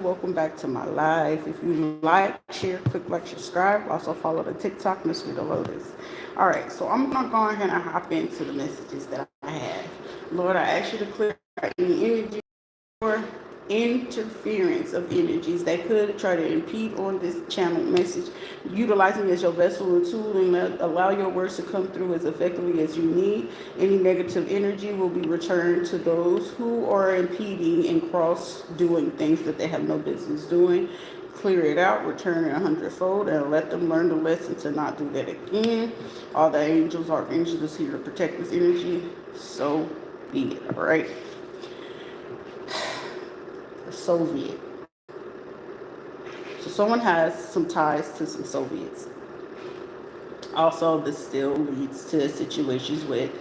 Welcome back to my life. If you like, share, click like, subscribe. Also follow the TikTok, Miss Rita Lotus. All right, so I'm gonna go ahead and hop into the messages that I have. Lord, I ask you to clear out any energy or interference of energies that could try to impede on this channel message. Utilizing me as your vessel or tool and allow your words to come through as effectively as you need. Any negative energy will be returned to those who are impeding and cross doing things that they have no business doing. Clear it out, return it 100-fold, and let them learn the lesson to not do that again. All the angels, archangels is here to protect this energy. So be it, all right? Soviet. So someone has some ties to some Soviets. Also, this still leads to situations with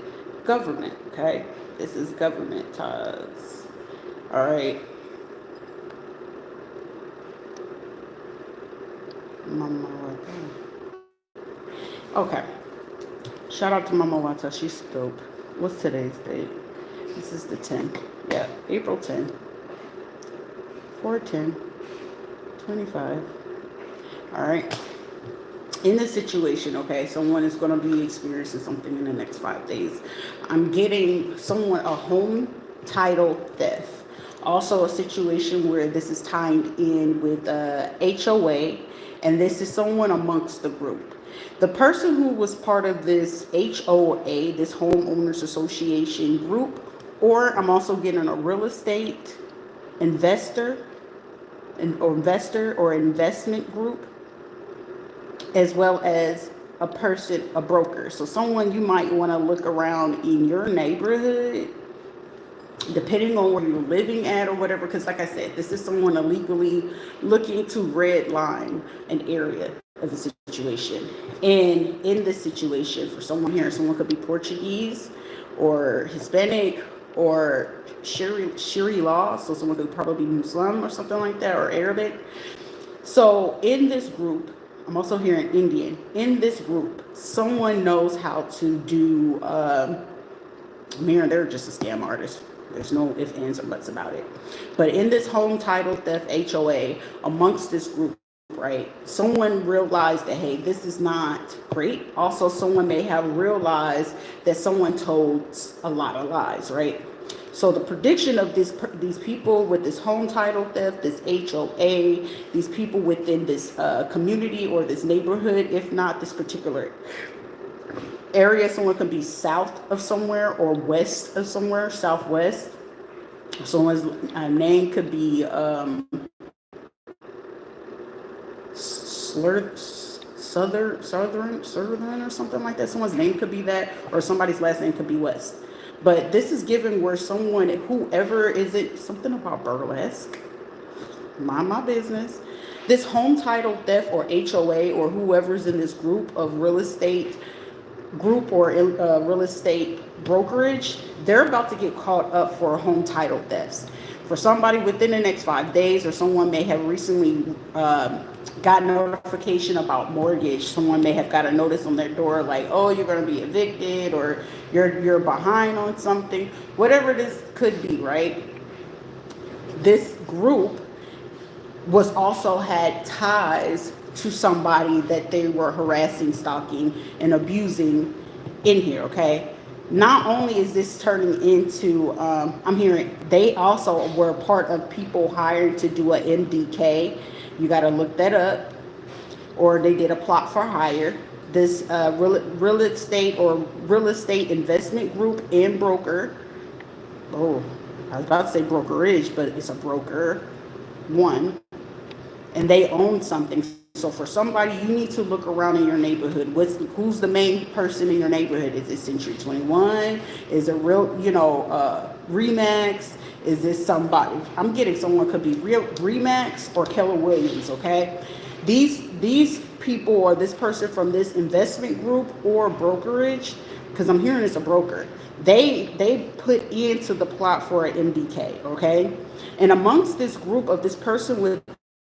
government, okay? This is government ties. All right. Mama Wata. Okay. Shout out to Mama Wata. She's dope. What's today's date? This is the 10th. Yeah, April 10th. 410 25. All right. In this situation, okay, someone is going to be experiencing something in the next 5 days. I'm getting someone a home title theft. Also, a situation where this is tied in with HOA, and this is someone amongst the group. The person who was part of this HOA, this homeowners association group, or I'm also getting a real estate investor or investment group, as well as a broker. So someone you might want to look around in your neighborhood, depending on where you're living at or whatever, because like I said, this is someone illegally looking to redline an area of the situation. And in this situation, for someone here, someone could be Portuguese or Hispanic or Shiri law, so someone could probably be Muslim or something like that, or Arabic. So in this group, I'm also hearing Indian. In this group, someone knows how to do, they're just a scam artist. There's no ifs, ands, or buts about it. But in this home title theft HOA, amongst this group, right, someone realized that, hey, this is not great. Also, someone may have realized that someone told a lot of lies, right? So the prediction of these people with this home title theft, this HOA, these people within this community or this neighborhood, if not this particular area, someone could be south of somewhere or west of somewhere, southwest. Someone's name could be Southern or something like that. Someone's name could be that, or somebody's last name could be West. But this is given where someone, whoever is it, something about burlesque, mind my business. This home title theft or HOA or whoever's in this group of real estate group or real estate brokerage, they're about to get caught up for home title thefts. For somebody within the next 5 days, or someone may have recently got notification about mortgage. Someone may have got a notice on their door like, oh, you're going to be evicted, or you're behind on something, whatever this could be, right? This group was also had ties to somebody that they were harassing, stalking, and abusing in here, okay? Not only is this turning into, I'm hearing they also were part of people hired to do a MDK. You got to look that up. Or they did a plot for hire. This real estate or real estate investment group and broker. Oh, I was about to say brokerage, but it's a broker. One. And they own something. So for somebody, you need to look around in your neighborhood. Who's the main person in your neighborhood? Is it Century 21? Is it real, Remax? Is this somebody? I'm getting someone could be real Remax or Keller Williams, okay? These people or this person from this investment group or brokerage, because I'm hearing it's a broker, they put into the plot for an MDK, okay? And amongst this group of this person with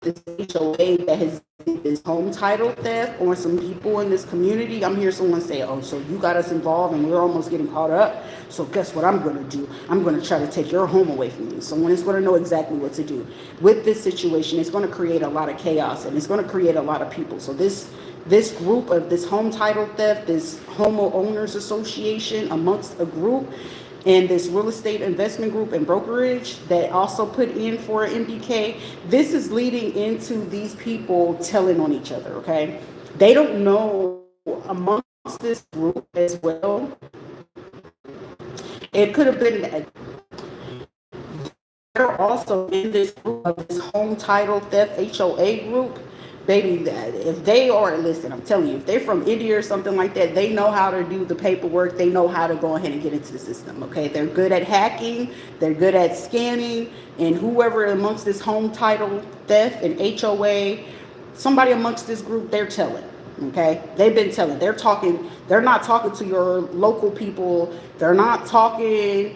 this HOA that has this home title theft on some people in this community. I'm hearing someone say, oh, so you got us involved and we're almost getting caught up. So guess what I'm going to do? I'm going to try to take your home away from you. Someone is going to know exactly what to do. With this situation, it's going to create a lot of chaos and it's going to create a lot of people. So this group of this home title theft, this homeowners association amongst a group, and this real estate investment group and brokerage that also put in for MBK, this is leading into these people telling on each other, okay? They don't know amongst this group as well. It could have been that they're also in this group of this home title theft HOA group. Baby, if they are, listen, I'm telling you, if they're from India or something like that, they know how to do the paperwork. They know how to go ahead and get into the system, okay? They're good at hacking. They're good at scanning. And whoever amongst this home title theft and HOA, somebody amongst this group, they're telling, okay? They've been telling. They're talking. They're not talking to your local people. They're not talking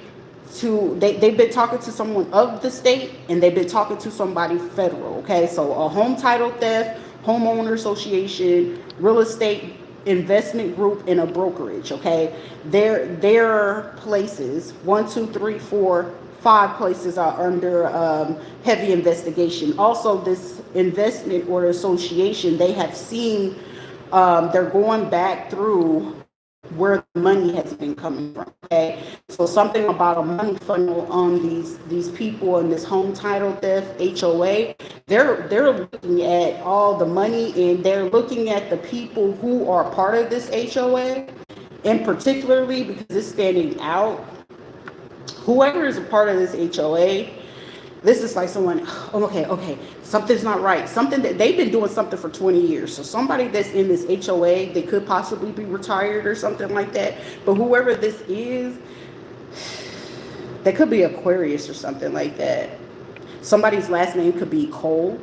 to, they've been talking to someone of the state and they've been talking to somebody federal, okay? So a home title theft, homeowner association, real estate investment group, and a brokerage, okay? Their places, 1, 2, 3, 4, 5 places are under heavy investigation. Also, this investment or association, they have seen, they're going back through where the money has been coming from, okay? So something about a money funnel on these people in this home title theft HOA, they're looking at all the money and they're looking at the people who are part of this HOA, and particularly because it's standing out, whoever is a part of this HOA, this is like someone, oh, okay, something's not right. Something that they've been doing something for 20 years. So somebody that's in this HOA, they could possibly be retired or something like that. But whoever this is, they could be Aquarius or something like that. Somebody's last name could be Coleman,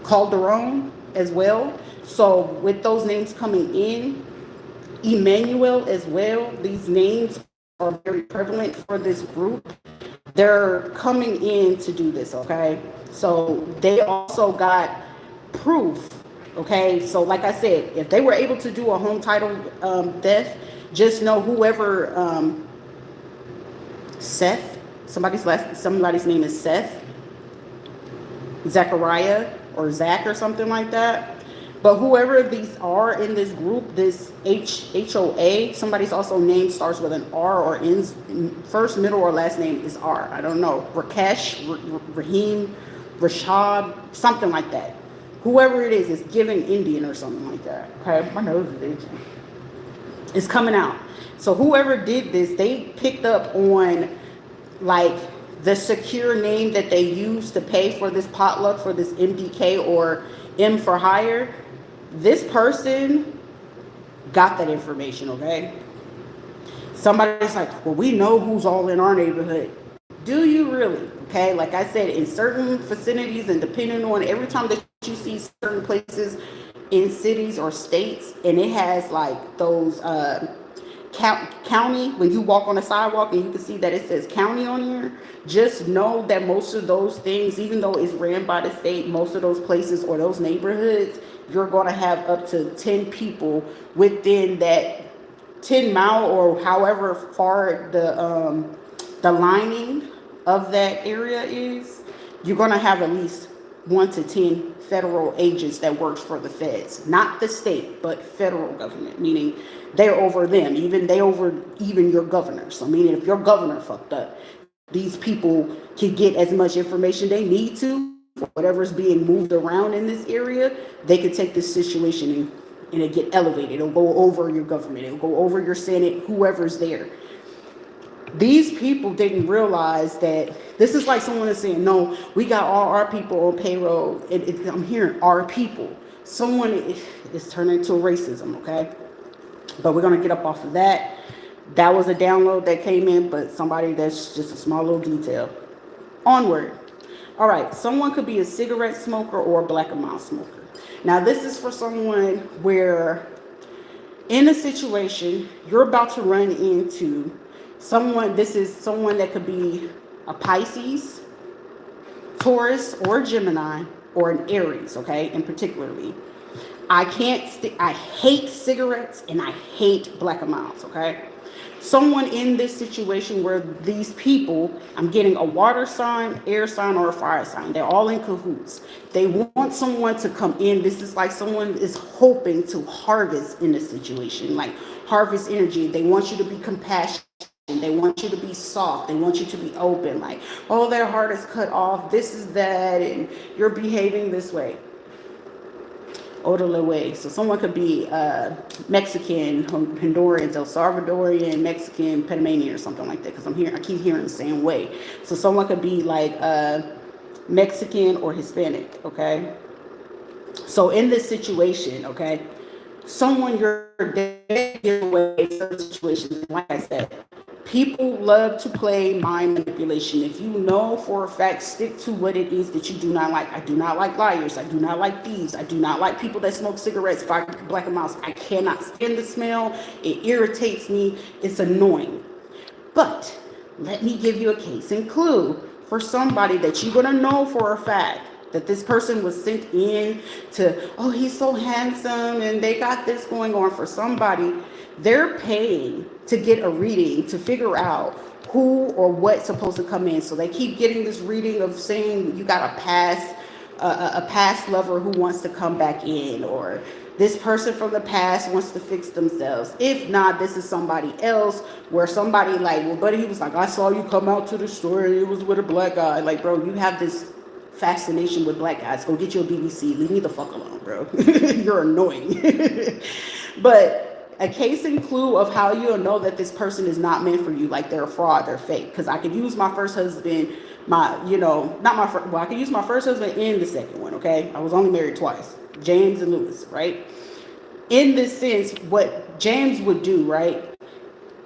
Calderon as well. So with those names coming in, Emmanuel as well, these names are very prevalent for this group. They're coming in to do this, okay? So they also got proof, okay? So like I said, if they were able to do a home title theft, just know whoever Seth, somebody's name is Seth, Zachariah or Zach or something like that. But whoever these are in this group, this HOA, somebody's also name starts with an R or ends, first, middle, or last name is R. I don't know. Rakesh, Raheem, Rashad, something like that. Whoever it is giving Indian or something like that. Okay, my nose is itching. It's coming out. So whoever did this, they picked up on like the secure name that they used to pay for this potluck for this MDK or M for hire. This person got that information, okay? Somebody's like, well, we know who's all in our neighborhood. Do you really? Okay, like I said, in certain vicinities and depending on every time that you see certain places in cities or states, and it has like those county, when you walk on the sidewalk and you can see that it says county on here, just know that most of those things, even though it's ran by the state, most of those places or those neighborhoods, you're going to have up to 10 people within that 10-mile or however far the lining of that area is. You're going to have at least 1 to 10 federal agents that works for the feds, not the state, but federal government, meaning they're over them, they over your governor. So meaning if your governor fucked up, these people can get as much information they need to, whatever's being moved around in this area, they can take this situation and it get elevated. It'll go over your government, it'll go over your Senate, whoever's there. These people didn't realize that this is like someone is saying, no, we got all our people on payroll. I'm hearing our people. Someone is turning to racism, okay? But we're going to get up off of that. That was a download that came in, but somebody that's just a small little detail. Onward. All right, someone could be a cigarette smoker or a black and mild smoker. Now, this is for someone where in a situation, you're about to run into This is someone that could be a Pisces, Taurus, or Gemini, or an Aries, okay, in particularly. I hate cigarettes and I hate black amounts, okay? Someone in this situation where these people, I'm getting a water sign, air sign, or a fire sign. They're all in cahoots. They want someone to come in. This is like someone is hoping to harvest in this situation, like harvest energy. They want you to be compassionate. They want you to be soft. They want you to be open. Like, oh, their heart is cut off. This is that. And you're behaving this way. Other way. So someone could be Mexican, Honduran, El Salvadorian, Mexican, Panamanian, or something like that. Because I keep hearing the same way. So someone could be like Mexican or Hispanic. Okay. So in this situation, okay, someone you're giving away certain situations. Like I said, people love to play mind manipulation. If you know for a fact, stick to what it is that you do not like. I do not like liars. I do not like thieves. I do not like people that smoke cigarettes, black amounts. I cannot stand the smell. It irritates me. It's annoying. But let me give you a case in clue for somebody that you're going to know for a fact that this person was sent in to, oh, he's so handsome and they got this going on. For somebody, they're paying to get a reading to figure out who or what's supposed to come in. So they keep getting this reading of saying you got a past lover who wants to come back in, or this person from the past wants to fix themselves. If not, this is somebody else where somebody like, well, buddy, he was like, I saw you come out to the store and it was with a black guy. Like, bro, you have this fascination with black guys. Go get you a BBC. Leave me the fuck alone, bro. You're annoying. But a case in clue of how you'll know that this person is not meant for you, like they're a fraud, they're fake. Because I could use my first husband, I could use my first husband and the second one, okay? I was only married twice, James and Lewis, right? In this sense, what James would do, right?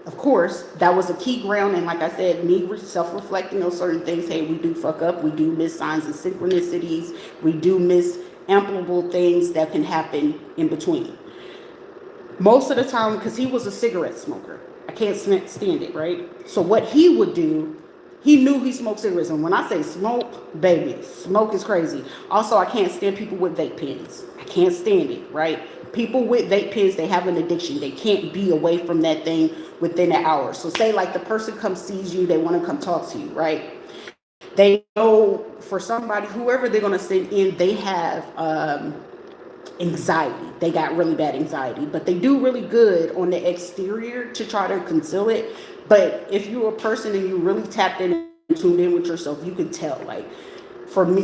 Of course, that was a key ground. And like I said, me self-reflecting on certain things. Hey, we do fuck up. We do miss signs and synchronicities. We do miss ampliable things that can happen in between. Most of the time, because he was a cigarette smoker. I can't stand it, right? So what he would do, he knew he smoked cigarettes. And when I say smoke, baby, smoke is crazy. Also, I can't stand people with vape pens. I can't stand it, right? People with vape pens, they have an addiction. They can't be away from that thing within an hour. So say like the person comes, sees you, they want to come talk to you, right? They know for somebody, whoever they're going to send in, they have anxiety. They got really bad anxiety, but they do really good on the exterior to try to conceal it. But if you're a person and you really tapped in and tuned in with yourself, you can tell. Like for me,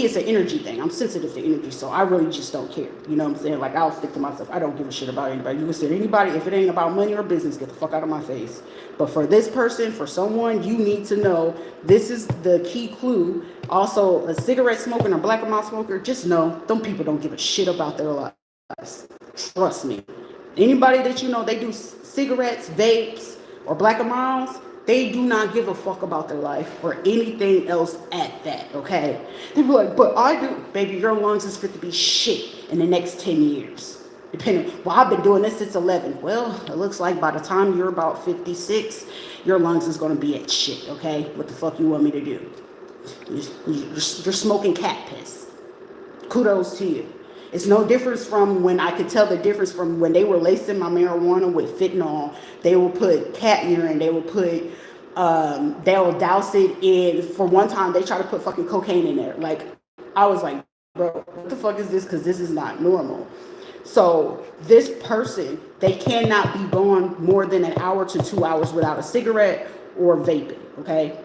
it's an energy thing. I'm sensitive to energy, so I really just don't care. You know what I'm saying? Like I'll stick to myself. I don't give a shit about anybody. You can say anybody, if it ain't about money or business, get the fuck out of my face. But for this person, for someone, you need to know this is the key clue. Also, a cigarette smoker and a black and mild smoker, just know them people don't give a shit about their lives. Trust me. Anybody that you know, they do cigarettes, vapes, or black and milds, they do not give a fuck about their life or anything else at that, okay? They be like, but I do. Baby, your lungs is fit to be shit in the next 10 years. Depending, well, I've been doing this since 11. Well, it looks like by the time you're about 56, your lungs is going to be at shit, okay? What the fuck you want me to do? You're smoking cat piss. Kudos to you. It's no difference from when I could tell the difference from when they were lacing my marijuana with fentanyl. They will put cat urine. They will put, they'll douse it in. For one time, they try to put fucking cocaine in there. Like, I was like, bro, what the fuck is this? Because this is not normal. So this person, they cannot be gone more than an hour to 2 hours without a cigarette or vaping, okay?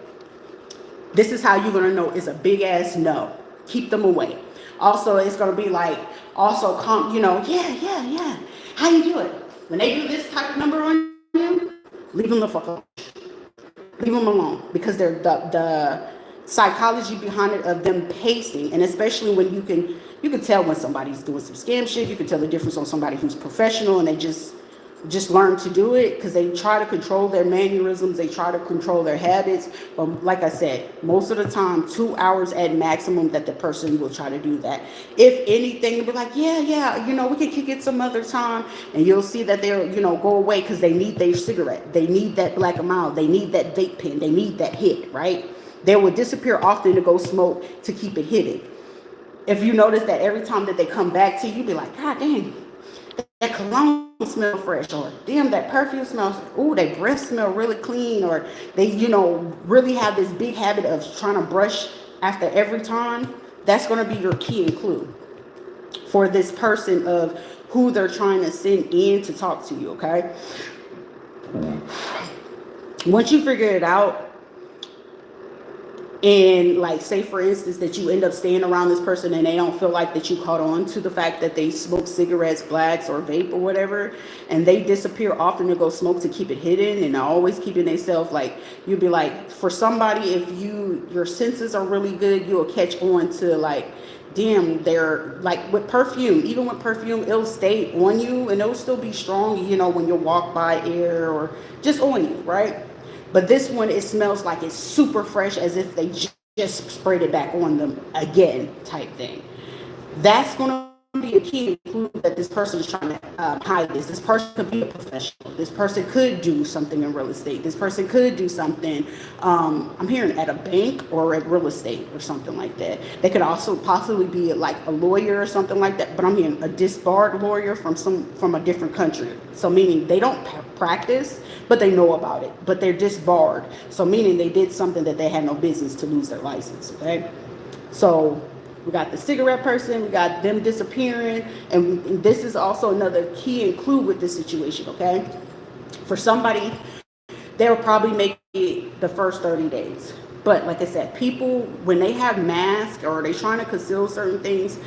This is how you're going to know it's a big ass no. Keep them away. Also, it's going to be like, also, yeah. How you do it? When they do this type of number on you, leave them the fuck alone. Leave them alone. Because they're the psychology behind it of them pacing, and especially when you can tell when somebody's doing some scam shit. You can tell the difference on somebody who's professional and they just just learn to do it, because they try to control their mannerisms, they try to control their habits. But like I said, most of the time 2 hours at maximum that the person will try to do that. If anything, they'll be like, yeah, we can kick it some other time. And you'll see that they'll go away, because they need their cigarette, they need that black amount, they need that vape pen, they need that hit, right? They will disappear often to go smoke to keep it hidden. If you notice that every time that they come back to you, be like, God dang, that cologne smell fresh, or damn, that perfume smells, ooh, their breath smell really clean, or they, really have this big habit of trying to brush after every time. That's going to be your key and clue for this person of who they're trying to send in to talk to you, okay? Once you figure it out, and like, say for instance that you end up staying around this person and they don't feel like that you caught on to the fact that they smoke cigarettes, blacks, or vape or whatever, and they disappear often to go smoke to keep it hidden, and always keeping themselves, like, you'd be like, for somebody, if your senses are really good, you'll catch on to, like, damn, they're like, with perfume, even with perfume, it'll stay on you and it'll still be strong, when you walk by air or just on you, right? But this one, it smells like it's super fresh, as if they just sprayed it back on them again, type thing. That's going to be a key clue that this person is trying to hide this. This person could be a professional. This person could do something in real estate. This person could do something, I'm hearing, at a bank or at real estate or something like that. They could also possibly be like a lawyer or something like that. But I'm hearing a disbarred lawyer from a different country. So meaning they don't practice, but they know about it, but they're disbarred. So meaning they did something that they had no business to lose their license, okay? So we got the cigarette person, we got them disappearing, and this is also another key and clue with this situation, okay? For somebody, they'll probably make it the first 30 days. But like I said, people, when they have masks or they're trying to conceal certain things,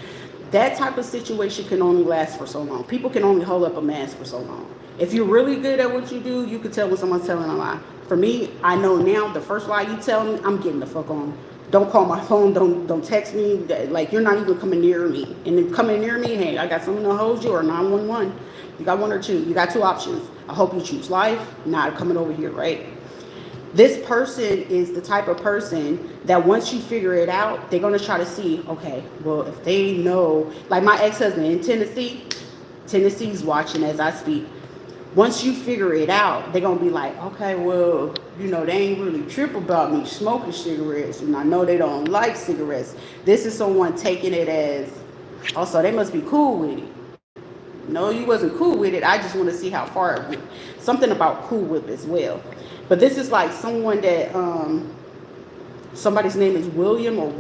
that type of situation can only last for so long. People can only hold up a mask for so long. If you're really good at what you do, you can tell when someone's telling a lie. For me, I know now, the first lie you tell me, I'm getting the fuck on. Don't call my phone, don't text me, like, you're not even coming near me. And then coming near me, hey, I got someone to hold you, or 911. You got one or two. You got two options. I hope you choose life, not coming over here, right? This person is the type of person that once you figure it out, they're going to try to see, okay, well, if they know, like my ex-husband in Tennessee's watching as I speak. Once you figure it out, they're going to be like, okay, well, they ain't really trip about me smoking cigarettes, and I know they don't like cigarettes. This is someone taking it as, also, they must be cool with it. No, you wasn't cool with it. I just want to see how far it went. Something about cool with as well. But this is like someone that, somebody's name is William or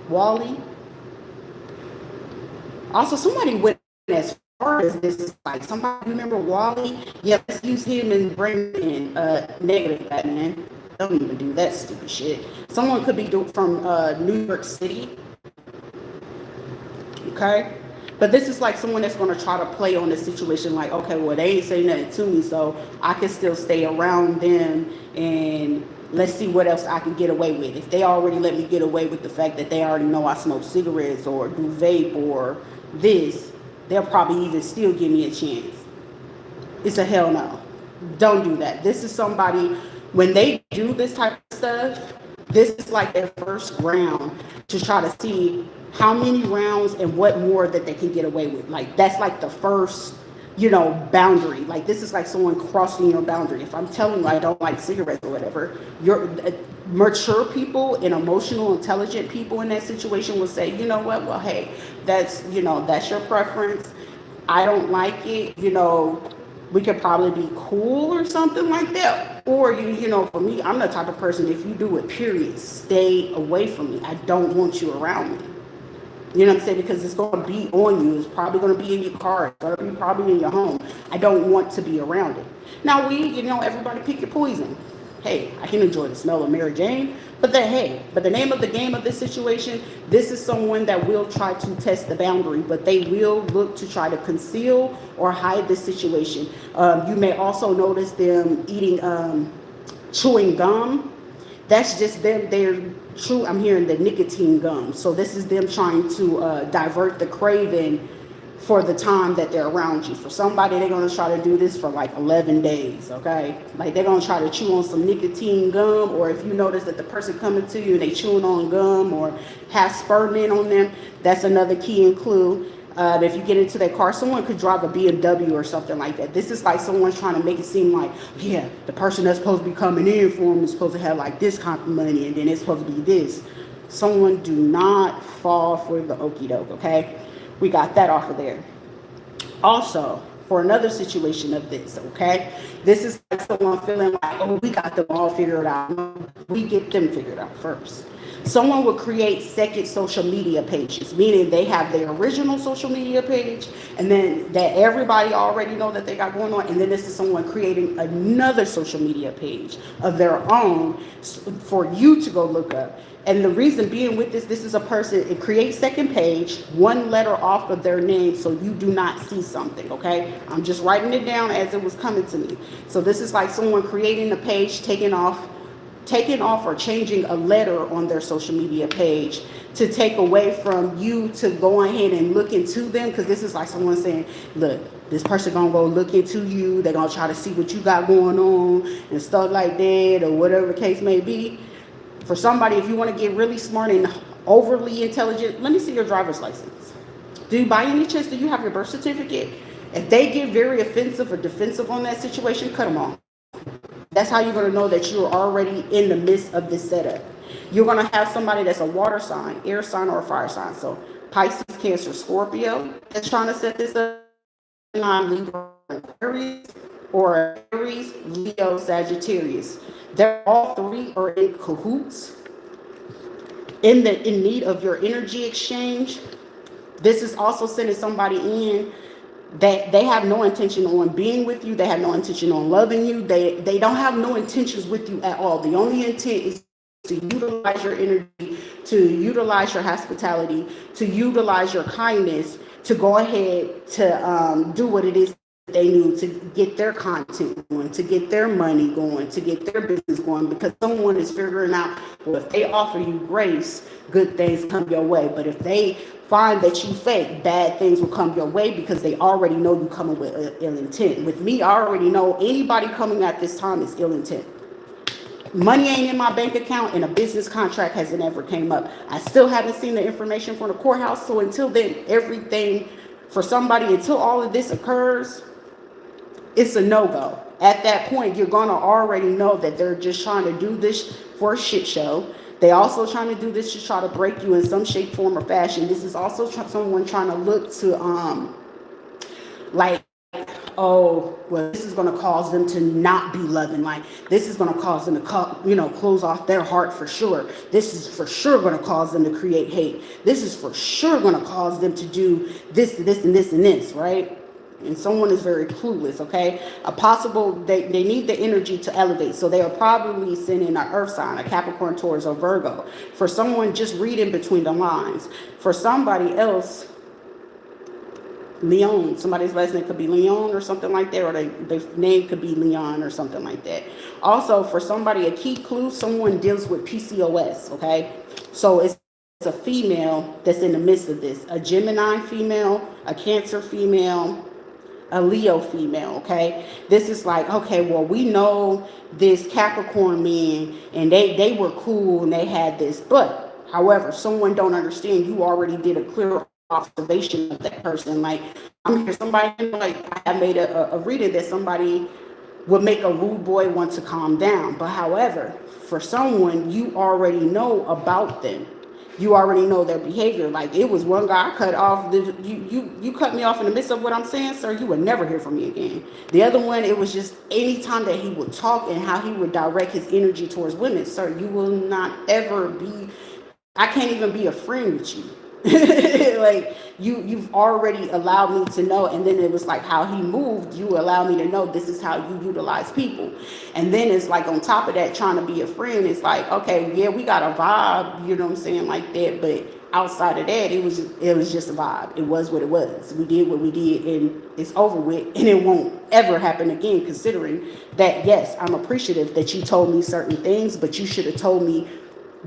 Wally. Also, somebody went as far as this is like, somebody remember Wally? Yeah, let's use him and bring in negative Batman. Don't even do that stupid shit. Someone could be from New York City. Okay? But this is like someone that's going to try to play on the situation like, okay, well, they ain't saying nothing to me, so I can still stay around them, and let's see what else I can get away with. If they already let me get away with the fact that they already know I smoke cigarettes or do vape or this, they'll probably even still give me a chance. It's a hell no. Don't do that. This is somebody, when they do this type of stuff, this is like their first round to try to see how many rounds and what more that they can get away with. Like, that's like the first, boundary. Like, this is like someone crossing your boundary. If I'm telling you I don't like cigarettes or whatever, your mature people and emotional, intelligent people in that situation will say, you know what, well, hey, that's your preference. I don't like it. We could probably be cool or something like that. Or, for me, I'm the type of person, if you do it, period, stay away from me. I don't want you around me. You know what I'm saying? Because it's going to be on you. It's probably going to be in your car. It's going to be probably in your home. I don't want to be around it. Now, everybody pick your poison. Hey, I can enjoy the smell of Mary Jane, but the name of the game of this situation, this is someone that will try to test the boundary, but they will look to try to conceal or hide this situation. You may also notice them chewing gum. That's just them. I'm hearing the nicotine gum. So this is them trying to divert the craving for the time that they're around you. For somebody, they're going to try to do this for like 11 days, okay? Like they're going to try to chew on some nicotine gum, or if you notice that the person coming to you, they chewing on gum or has spearmint on them, that's another key and clue. If you get into their car, someone could drive a BMW or something like that. This is like someone's trying to make it seem like, yeah, the person that's supposed to be coming in for them is supposed to have like this kind of money, and then it's supposed to be this. Someone do not fall for the okie doke, okay? We got that off of there. Also, for another situation of this, okay? This is like someone feeling like, oh, we got them all figured out. We get them figured out first. Someone will create second social media pages, meaning they have their original social media page, and then that everybody already know that they got going on, and then this is someone creating another social media page of their own for you to go look up. And the reason being with this is a person, it creates second page, one letter off of their name, so you do not see something, okay? I'm just writing it down as it was coming to me. So this is like someone creating a page, taking off or changing a letter on their social media page to take away from you to go ahead and look into them, because this is like someone saying, look, this person gonna go look into you, they're gonna try to see what you got going on and stuff like that, or whatever the case may be. For somebody, if you want to get really smart and overly intelligent, let me see your driver's license. Do you, by any chance, do you have your birth certificate? If they get very offensive or defensive on that situation, cut them off. That's how you're going to know that you're already in the midst of this setup. You're going to have somebody that's a water sign, air sign, or a fire sign. So Pisces, Cancer, Scorpio that's trying to set this up. Libra, Aries, or Aries, Leo, Sagittarius. They're all three are in cahoots, in need of your energy exchange. This is also sending somebody in that they have no intention on being with you. They have no intention on loving you. They don't have no intentions with you at all. The only intent is to utilize your energy, to utilize your hospitality, to utilize your kindness, to go ahead to do what it is they need to get their content going, to get their money going, to get their business going, because someone is figuring out, well, if they offer you grace, good things come your way. But if they find that you fake, bad things will come your way, because they already know you coming with ill intent. With me, I already know anybody coming at this time is ill intent. Money ain't in my bank account, and a business contract hasn't ever came up. I still haven't seen the information from the courthouse. So until then, everything for somebody, until all of this occurs, it's a no-go. At that point, you're going to already know that they're just trying to do this for a shit show. They also trying to do this to try to break you in some shape, form, or fashion. This is also someone trying to look to, like, oh, well, this is going to cause them to not be loving. Like, this is going to cause them to, close off their heart for sure. This is for sure going to cause them to create hate. This is for sure going to cause them to do this, and this, right? And someone is very clueless, okay? They need the energy to elevate. So they are probably sending an earth sign, a Capricorn, Taurus, or Virgo. For someone, just reading between the lines. For somebody else, Leon, somebody's last name could be Leon or something like that, or their name could be Leon or something like that. Also, for somebody, a key clue, someone deals with PCOS, okay? So it's a female that's in the midst of this. A Gemini female, a Cancer female, a Leo female, okay? This is like, okay, well, we know this Capricorn man, and they were cool, and they had this, but, however, someone don't understand, you already did a clear observation of that person. Like, I'm here, somebody, like, I made a reading that somebody would make a rude boy want to calm down, but however, for someone, you already know about them. You already know their behavior. Like, it was one guy I cut off. You cut me off in the midst of what I'm saying, sir, you would never hear from me again. The other one, it was just any time that he would talk and how he would direct his energy towards women. Sir, you will not ever be, I can't even be a friend with you. Like, you've already allowed me to know. And then it was like how he moved, you allow me to know this is how you utilize people. And then it's like, on top of that, trying to be a friend, it's like, okay, yeah, we got a vibe, you know what I'm saying, like that, but outside of that, it was just a vibe. It was what it was. We did what we did, and it's over with, and it won't ever happen again, considering that, yes, I'm appreciative that you told me certain things, but you should have told me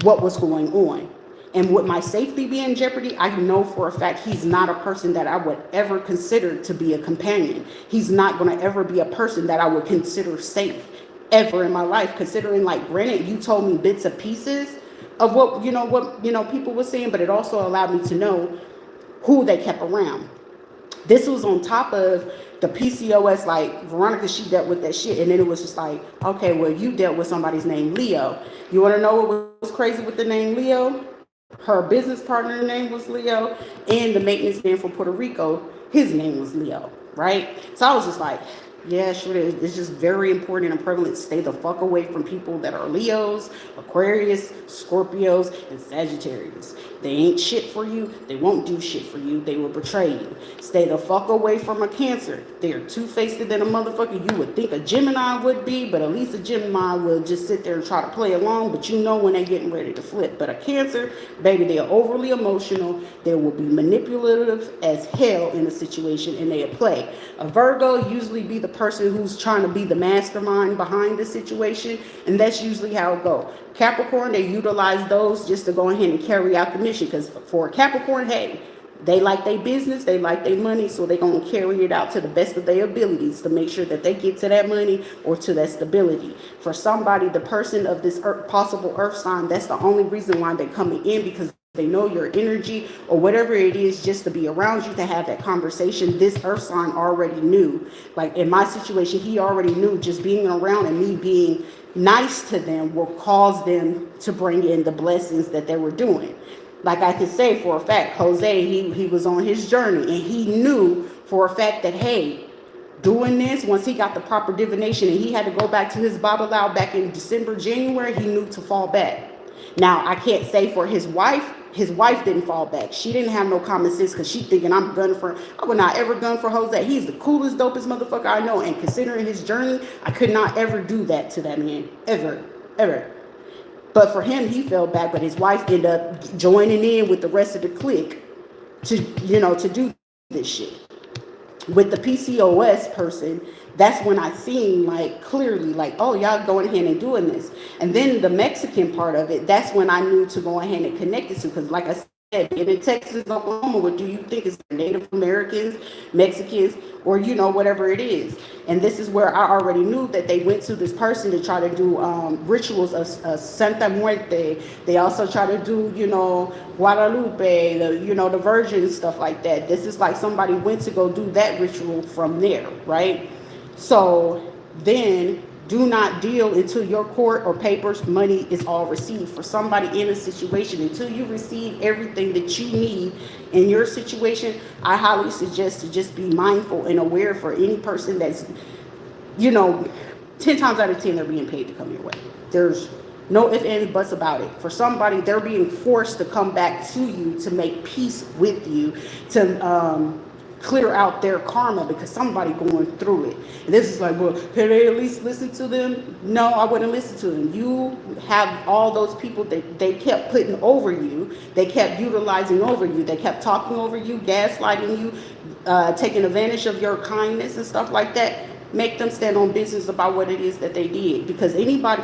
what was going on. And with my safety being in jeopardy, I know for a fact he's not a person that I would ever consider to be a companion. He's not going to ever be a person that I would consider safe ever in my life, considering, like, granted, you told me bits and pieces of what people were saying, but it also allowed me to know who they kept around. This was on top of the PCOS, like Veronica, she dealt with that shit. And then it was just like, okay, well, you dealt with somebody's named Leo. You want to know what was crazy with the name Leo? Her business partner name was Leo, and the maintenance man from Puerto Rico, his name was Leo, right? So I was just like, yeah, sure. It's just very important and prevalent to stay the fuck away from people that are Leos, Aquarius, Scorpios, and Sagittarius. They ain't shit for you. They won't do shit for you. They will betray you. Stay the fuck away from a Cancer. They are two-faced than a motherfucker. You would think a Gemini would be, but at least a Gemini will just sit there and try to play along, but you know when they're getting ready to flip. But a Cancer, baby, they are overly emotional. They will be manipulative as hell in a situation, and they'll play. A Virgo usually be the person who's trying to be the mastermind behind the situation, and that's usually how it goes. Capricorn, they utilize those just to go ahead and carry out the mission, because for Capricorn, hey, they like their business, they like their money, so they're going to carry it out to the best of their abilities to make sure that they get to that money or to that stability. For somebody, the person of this possible earth sign, that's the only reason why they're coming in, because they know your energy or whatever it is, just to be around you, to have that conversation. This earth sign already knew. Like in my situation, he already knew just being around and me being nice to them will cause them to bring in the blessings that they were doing. Like I can say for a fact, Jose, he was on his journey, and he knew for a fact that, hey, doing this, once he got the proper divination and he had to go back to his Babalawo back in December, January, he knew to fall back. Now, I can't say for his wife didn't fall back. She didn't have no common sense, because she thinking I'm gunning for, I would not ever gun for Jose. He's the coolest, dopest motherfucker I know. And considering his journey, I could not ever do that to that man. Ever. But for him, he fell back, but his wife ended up joining in with the rest of the clique to do this shit. With the PCOS person, that's when I seen, like, clearly, like, oh, y'all going ahead and doing this. And then the Mexican part of it, that's when I knew to go ahead and connect it to, because like I said, in Texas, Oklahoma, what do you think is Native Americans, Mexicans, or whatever it is? And this is where I already knew that they went to this person to try to do rituals of Santa Muerte. They also try to do Guadalupe, the Virgin, stuff like that. This is like somebody went to go do that ritual from there, right? So then, do not deal until your court or papers, money is all received. For somebody in a situation, until you receive everything that you need in your situation, I highly suggest to just be mindful and aware for any person that's, 10 times out of 10, they're being paid to come your way. There's no ifs, ands, buts about it. For somebody, they're being forced to come back to you to make peace with you, to clear out their karma, because somebody going through it. And this is like, well, can they at least listen to them? No, I wouldn't listen to them. You have all those people that they kept putting over you, they kept utilizing over you, they kept talking over you, gaslighting you, taking advantage of your kindness and stuff like that. Make them stand on business about what it is that they did. Because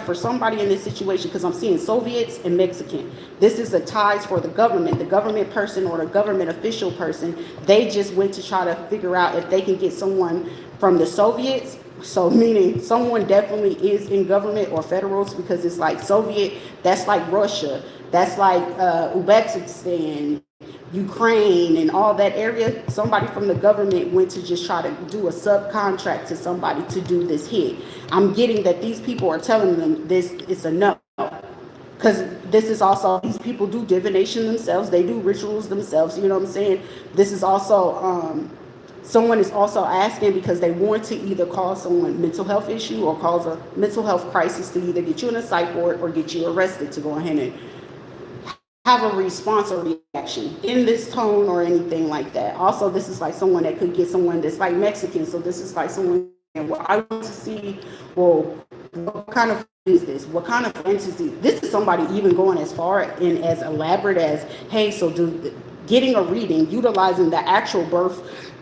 for somebody in this situation, because I'm seeing Soviets and Mexican, this is the ties for the government person or the government official person. They just went to try to figure out if they can get someone from the Soviets. So meaning someone definitely is in government or federals, because it's like Soviet, that's like Russia, that's like Uzbekistan, Ukraine, and all that area. Somebody from the government went to just try to do a subcontract to somebody to do this hit. I'm getting that these people are telling them this is a no, because this is also, these people do divination themselves, they do rituals themselves, you know what I'm saying? This is also someone is also asking because they want to either cause someone mental health issue or cause a mental health crisis to either get you in a psych ward or get you arrested, to go ahead and have a response or reaction in this tone or anything like that. Also, this is like someone that could get someone that's like Mexican. So this is like someone, well, I want to see, well, what kind of is this? What kind of entity? This is somebody even going as far and as elaborate as, hey, so getting a reading, utilizing the actual birth,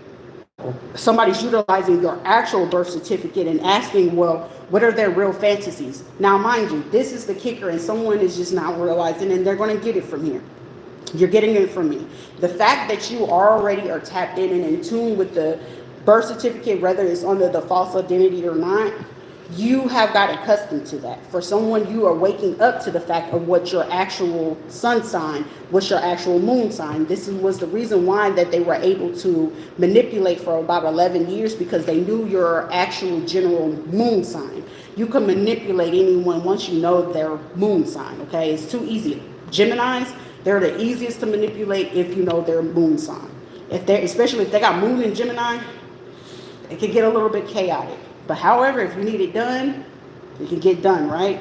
somebody's utilizing your actual birth certificate and asking, well, what are their real fantasies? Now, mind you, this is the kicker, and someone is just not realizing, and they're going to get it from here. You're getting it from me. The fact that you already are tapped in and in tune with the birth certificate, whether it's under the false identity or not, you have got accustomed to that. For someone, you are waking up to the fact of what your actual sun sign, what's your actual moon sign. This was the reason why that they were able to manipulate for about 11 years, because they knew your actual general moon sign. You can manipulate anyone once you know their moon sign, okay? It's too easy. Geminis, they're the easiest to manipulate if you know their moon sign. If they, especially if they got moon in Gemini, it can get a little bit chaotic. But however, if you need it done, it can get done, right?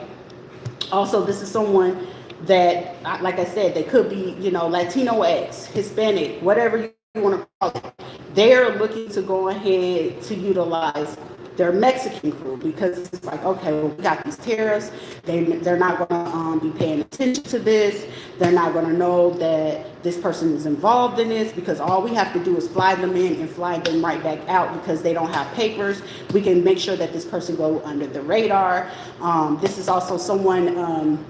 Also, this is someone that, like I said, they could be, you know, Latino X, Hispanic, whatever you want to call it. They're looking to go ahead to utilize their Mexican crew, because it's like, okay, well, we got these tariffs. They're not going to be paying attention to this. They're not going to know that this person is involved in this, because all we have to do is fly them in and fly them right back out because they don't have papers. We can make sure that this person go under the radar. This is also someone,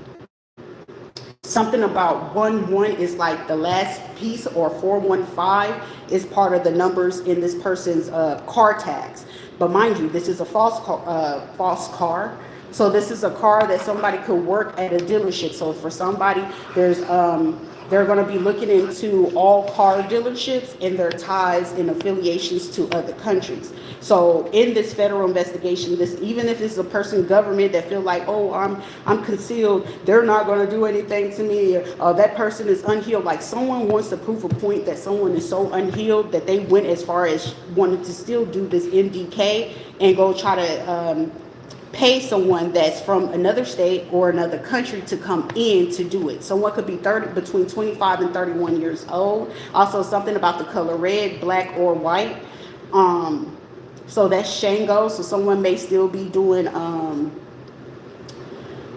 something about 1-1 is like the last piece, or 415 is part of the numbers in this person's car tags. But mind you, this is a false car. So this is a car that somebody could work at a dealership. So for somebody, they're going to be looking into all car dealerships and their ties and affiliations to other countries. So in this federal investigation, this, even if it's a person government that feel like, oh, I'm concealed, they're not going to do anything to me, that person is unhealed. Like, someone wants to prove a point that someone is so unhealed that they went as far as wanted to still do this MDK and go try to pay someone that's from another state or another country to come in to do it. Someone could be between 25 and 31 years old. Also, something about the color red, black, or white. So that's Shango. So someone may still be doing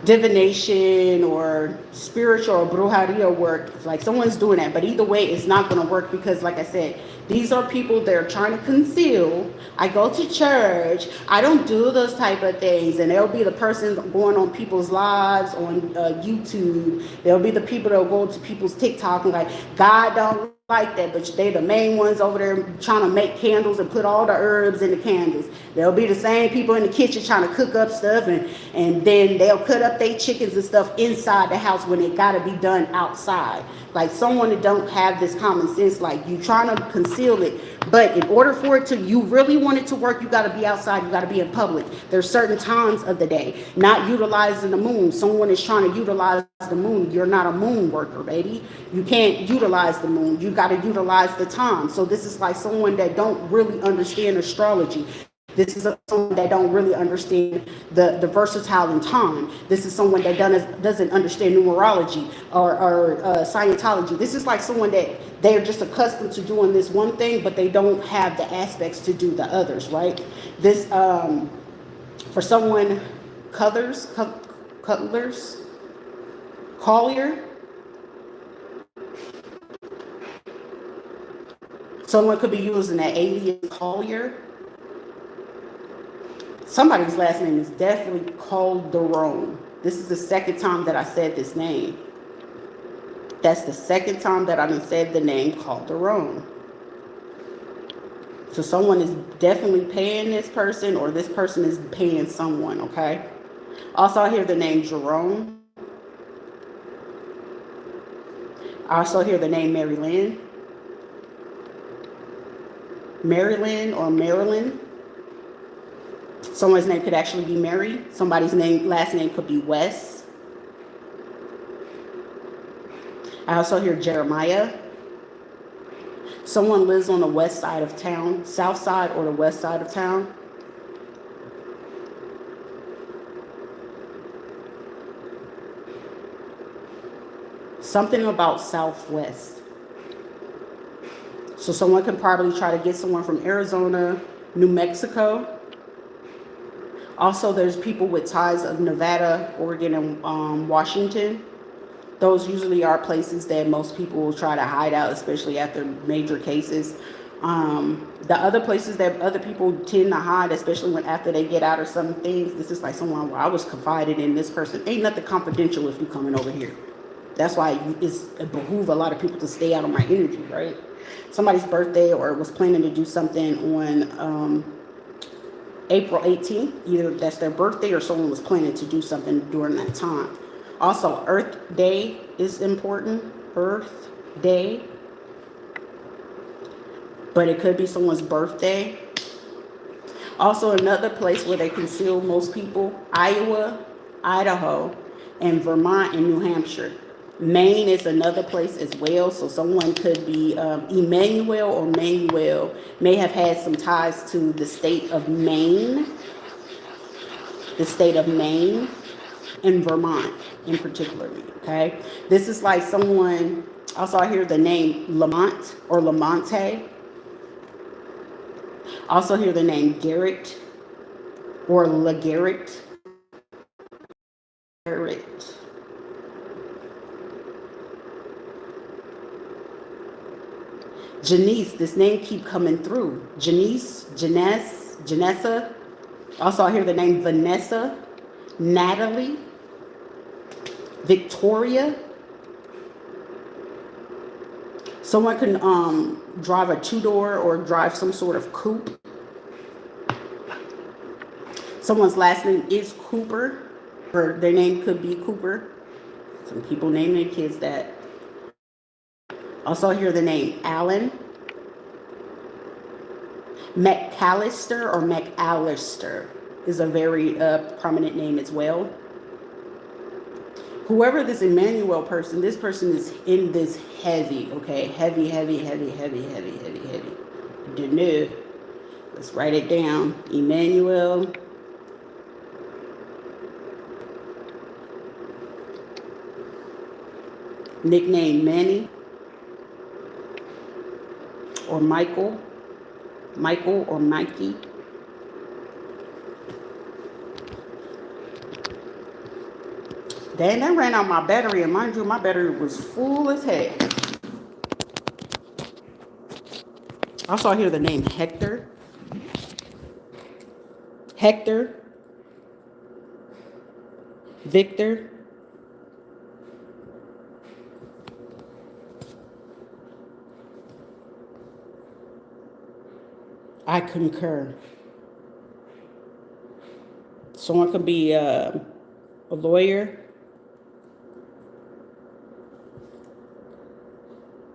divination or spiritual or brujeria work. Like, someone's doing that, but either way, it's not going to work, because like I said, these are people they're trying to conceal. I go to church. I don't do those type of things. And they'll be the person going on people's lives on YouTube. They'll be the people that'll go to people's TikTok and like, God don't like that, but they the main ones over there trying to make candles and put all the herbs in the candles. They'll be the same people in the kitchen trying to cook up stuff, and then they'll cut up their chickens and stuff inside the house when it got to be done outside. Like, someone that don't have this common sense, like, you trying to conceal it, but in order for it to, you really want it to work, you got to be outside, you got to be in public. There's certain times of the day, not utilizing the moon. Someone is trying to utilize the moon. You're not a moon worker, baby. You can't utilize the moon. You got to utilize the time. So this is like someone that don't really understand astrology. This is someone that don't really understand the versatile in time. This is someone that doesn't understand numerology or Scientology. This is like someone that they're just accustomed to doing this one thing, but they don't have the aspects to do the others, right? This, for someone, Collier. Someone could be using that alias Collier. Somebody's last name is definitely Calderon. This is the second time that I said this name. That's the second time that I said the name Calderon. So someone is definitely paying this person, or this person is paying someone, okay? Also, I hear the name Jerome. I also hear the name Marilyn or Marilyn. Someone's name could actually be Mary. Somebody's last name could be West. I also hear Jeremiah. Someone lives on the west side of town, south side or the west side of town. Something about southwest. So someone can probably try to get someone from Arizona, New Mexico. Also, there's people with ties of Nevada, Oregon, and Washington. Those usually are places that most people will try to hide out, especially after major cases. The other places that other people tend to hide, especially after they get out of some things, this is like someone where I was confided in this person. Ain't nothing confidential if you coming over here. That's why it behoove a lot of people to stay out of my energy, right? Somebody's birthday or was planning to do something on April 18th. Either that's their birthday or someone was planning to do something during that time. Also, Earth Day is important. Earth Day. But it could be someone's birthday. Also, another place where they conceal most people, Iowa, Idaho, and Vermont and New Hampshire. Maine is another place as well. So someone could be Emmanuel or Manuel may have had some ties to the state of Maine. The state of Maine and Vermont in particular. Okay. This is like someone, also I hear the name Lamont or Lamonte. Also hear the name Garrett or LeGarrett. Garrett. Janice, this name keep coming through. Janice, Janessa. Also I hear the name Vanessa, Natalie, Victoria. Someone can drive a two-door or drive some sort of coupe. Someone's last name is Cooper, or their name could be Cooper. Some people name their kids that. Also hear the name Allen, McAllister or McAllister is a very prominent name as well. Whoever this Emmanuel person, this person is in this heavy, okay? Heavy. Don't know. Let's write it down. Emmanuel. Nickname Manny. Or Michael or Mikey. Dang, that ran out my battery, and mind you, my battery was full as heck. Also, I hear the name Hector. Victor. I concur. Someone could be a lawyer.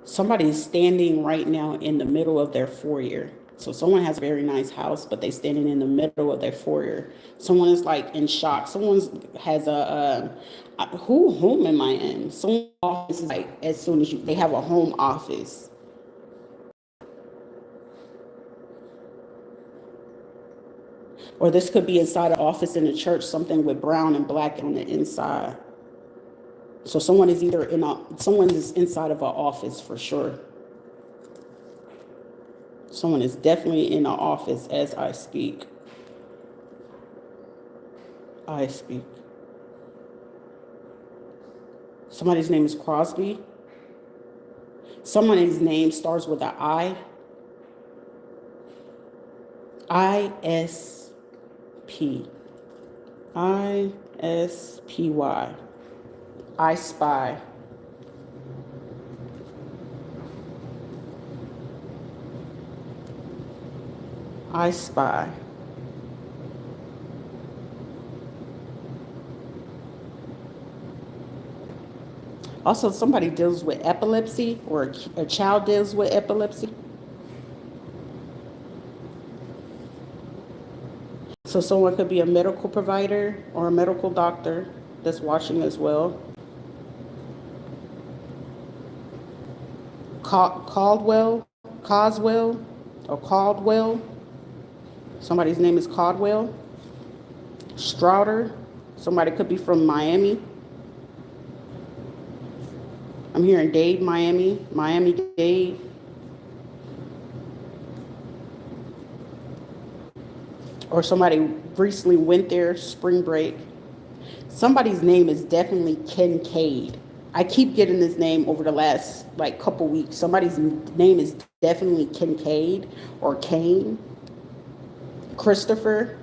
Somebody's standing right now in the middle of their foyer. So someone has a very nice house, but they're standing in the middle of their foyer. Someone is like in shock. Someone has who home am I in? Someone office is like as soon as they have a home office. Or this could be inside an office in a church, something with brown and black on the inside. So someone is either someone is inside of an office for sure. Someone is definitely in an office as I speak. Somebody's name is Crosby. Somebody's name starts with an I. ISP. ISPY. I spy. I spy. Also, somebody deals with epilepsy, or a child deals with epilepsy. So someone could be a medical provider or a medical doctor that's watching as well. Caldwell. Somebody's name is Caldwell. Strouder. Somebody could be from Miami. I'm hearing Dade, Miami. Miami-Dade. Or somebody recently went there spring break. Somebody's name is definitely Kincaid. I keep getting this name over the last couple weeks. Somebody's name is definitely Kincaid or Kane. Christopher.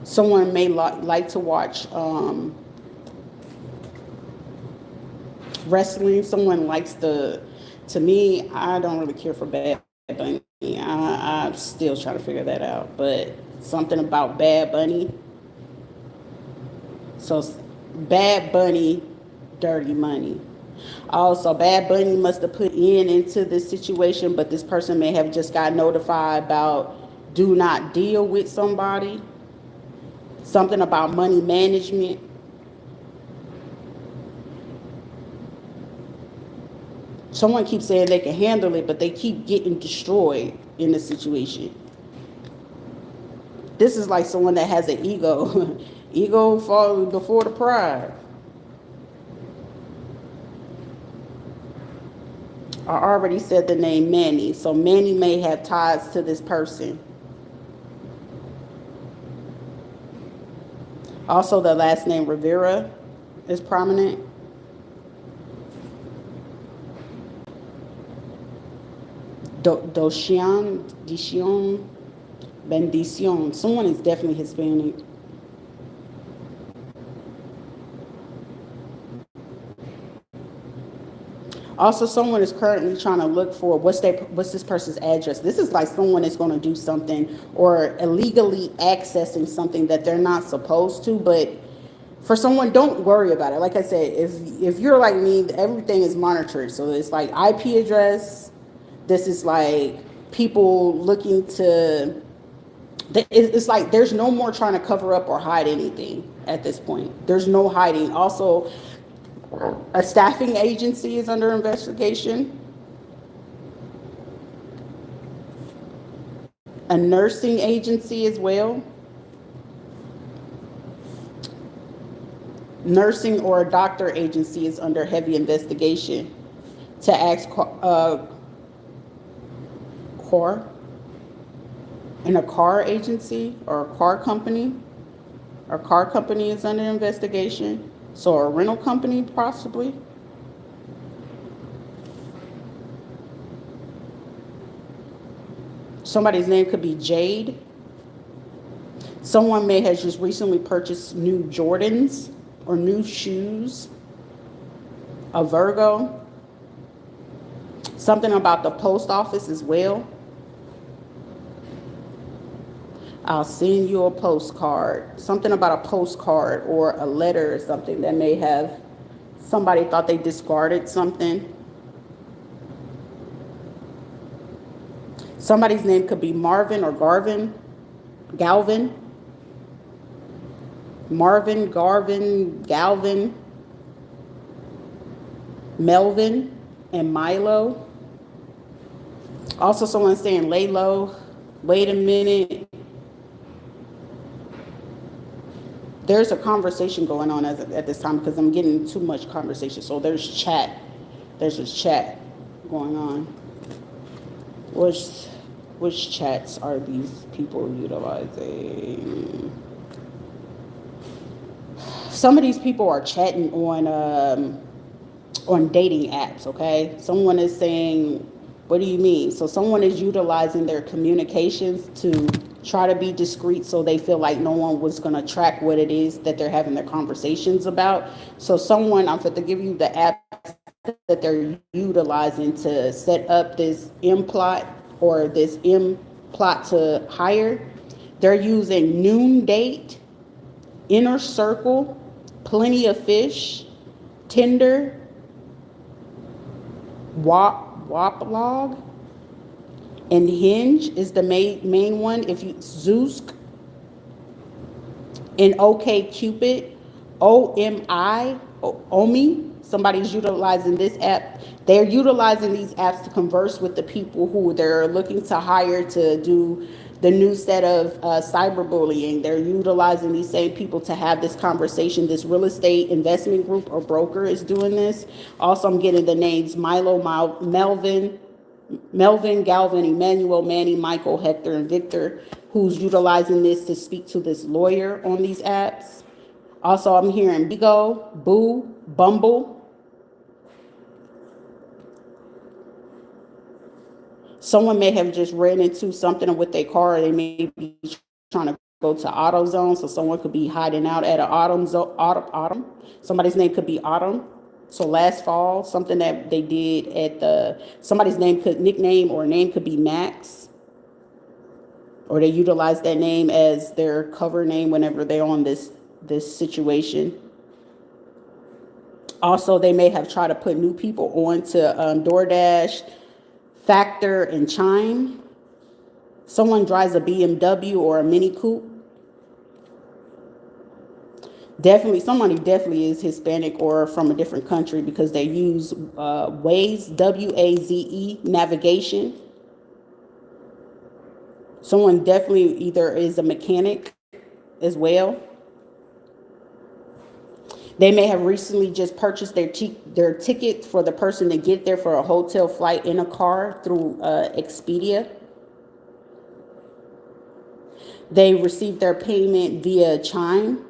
Someone may like to watch Wrestling. Someone likes to me, I don't really care for Bad Bunny. I'm still trying to figure that out. But something about Bad Bunny. So Bad Bunny, dirty money. Also, Bad Bunny must have put in into this situation, but this person may have just got notified about do not deal with somebody. Something about money management. Someone keeps saying they can handle it, but they keep getting destroyed in the situation. This is like someone that has an ego. Ego falls before the pride. I already said the name Manny, so Manny may have ties to this person. Also, the last name Rivera is prominent. Dicion, Bendición. Someone is definitely Hispanic. Also, someone is currently trying to look for what's this person's address. This is like someone is going to do something or illegally accessing something that they're not supposed to. But for someone, don't worry about it. Like I said, if you're like me, everything is monitored. So it's like IP address. This is like people looking to. It's like there's no more trying to cover up or hide anything at this point. There's no hiding. Also, a staffing agency is under investigation. A nursing agency as well. Nursing or a doctor agency is under heavy investigation to ask car in a car agency or a car company. Our car company is under investigation. So a rental company possibly. Somebody's name could be Jade. Someone may have just recently purchased new Jordans or new shoes. A Virgo. Something about the post office as well. I'll send you a postcard. Something about a postcard or a letter or something that may have somebody thought they discarded something. Somebody's name could be Marvin or Galvin. Marvin, Garvin, Galvin, Melvin, and Milo. Also, someone saying lay low. Wait a minute. There's a conversation going on at this time because I'm getting too much conversation. So there's chat. There's this chat going on. Which chats are these people utilizing? Some of these people are chatting on dating apps, okay? Someone is saying, what do you mean? So someone is utilizing their communications to try to be discreet so they feel like no one was going to track what it is that they're having their conversations about. So someone, I'm going to give you the app that they're utilizing to set up this M plot or this M plot to hire. They're using Noon Date, Inner Circle, Plenty of Fish, Tinder, Waplog, and Hinge is the main one. If you Zoosk and OK Cupid, Omi. Somebody's utilizing this app. They're utilizing these apps to converse with the people who they're looking to hire to do the new set of cyberbullying. They're utilizing these same people to have this conversation. This real estate investment group or broker is doing this. Also, I'm getting the names Milo, Melvin, Galvin, Emmanuel, Manny, Michael, Hector, and Victor, who's utilizing this to speak to this lawyer on these apps. Also, I'm hearing Bigo, Boo, Bumble. Someone may have just ran into something with their car. They may be trying to go to AutoZone, so someone could be hiding out at an Autumn. Somebody's name could be Autumn. So last fall, something that they did at somebody's nickname or name could be Max, or they utilize that name as their cover name whenever they're on this situation. Also, they may have tried to put new people onto DoorDash, Factor, and Chime. Someone drives a BMW or a Mini Coupe. Somebody definitely is Hispanic or from a different country because they use Waze, WAZE, navigation. Someone definitely either is a mechanic as well. They may have recently just purchased their ticket for the person to get there for a hotel flight in a car through Expedia. They received their payment via Chime.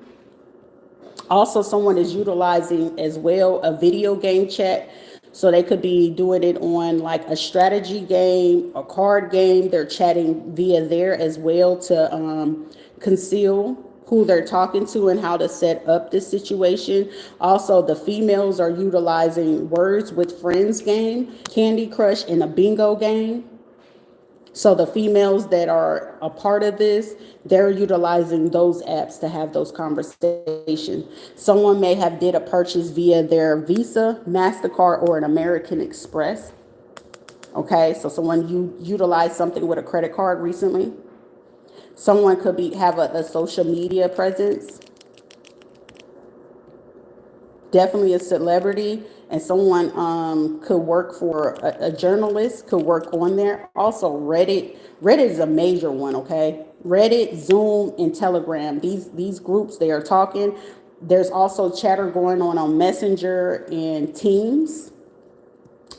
Also, someone is utilizing as well a video game chat. So they could be doing it on like a strategy game, a card game. They're chatting via there as well to conceal who they're talking to and how to set up this situation. Also, the females are utilizing Words with Friends game, Candy Crush, and a bingo game. So the females that are a part of this, they're utilizing those apps to have those conversations. Someone may have did a purchase via their Visa, MasterCard, or an American Express. Okay, so someone utilized something with a credit card recently. Someone could have a social media presence. Definitely a celebrity, and someone could work for a journalist, could work on there. Also, Reddit is a major one. Okay, Reddit, Zoom, and Telegram. These groups, they are talking. There's also chatter going on Messenger and Teams.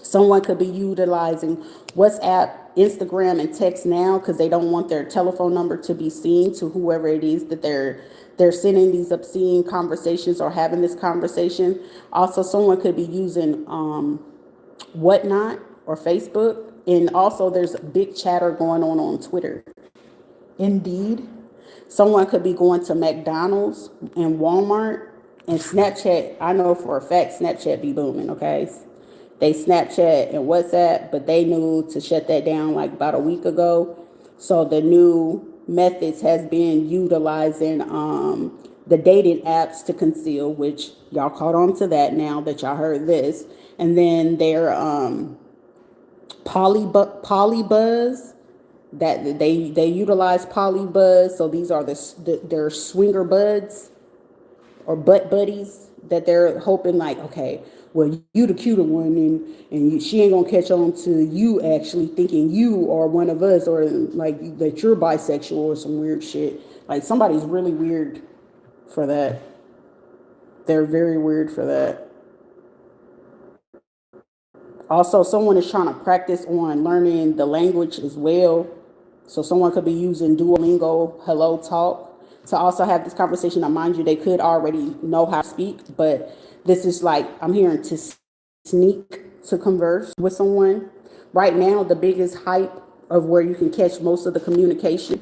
Someone could be utilizing WhatsApp, Instagram, and text now because they don't want their telephone number to be seen to whoever it is that they're sending these obscene conversations or having this conversation. Also, someone could be using Whatnot or Facebook. And also, there's big chatter going on Twitter. Indeed. Someone could be going to McDonald's and Walmart and Snapchat. I know for a fact Snapchat be booming, okay? They Snapchat and WhatsApp, but they knew to shut that down like about a week ago. So the new methods has been utilizing the dating apps to conceal, which y'all caught on to that now that y'all heard this. And then their polybuzz, that they utilize polybuzz. So these are their swinger buds or butt buddies that they're hoping like, okay, well, you the cuter one, and she ain't gonna catch on to you actually thinking you are one of us, or like that you're bisexual or some weird shit. Like somebody's really weird for that. They're very weird for that. Also, someone is trying to practice on learning the language as well. So someone could be using Duolingo, Hello Talk, to also have this conversation. Now, mind you, they could already know how to speak, but this is like, I'm hearing to sneak to converse with someone. Right now, the biggest hype of where you can catch most of the communication.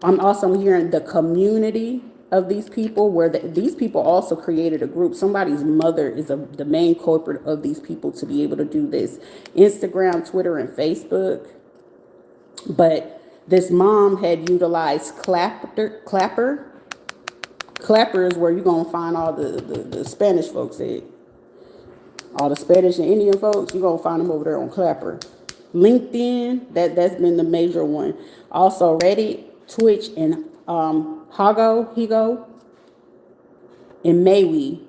I'm also hearing the community of these people, where these people also created a group. Somebody's mother is the main culprit of these people to be able to do this. Instagram, Twitter, and Facebook. But this mom had utilized Clapper. Clapper is where you're going to find all the Spanish folks at. All the Spanish and Indian folks, you're going to find them over there on Clapper. LinkedIn, that's been the major one. Also Reddit, Twitch, and Higo, and Maui.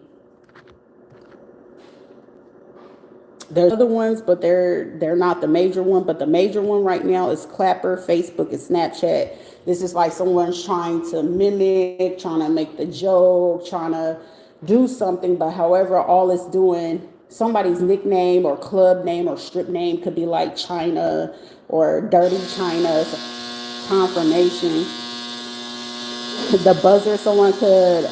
There's other ones, but they're not the major one. But the major one right now is Clapper, Facebook, and Snapchat. This is like someone's trying to mimic, trying to make the joke, trying to do something. But however, all it's doing, somebody's nickname or club name or strip name could be like China or Dirty China. Confirmation. The buzzer, someone could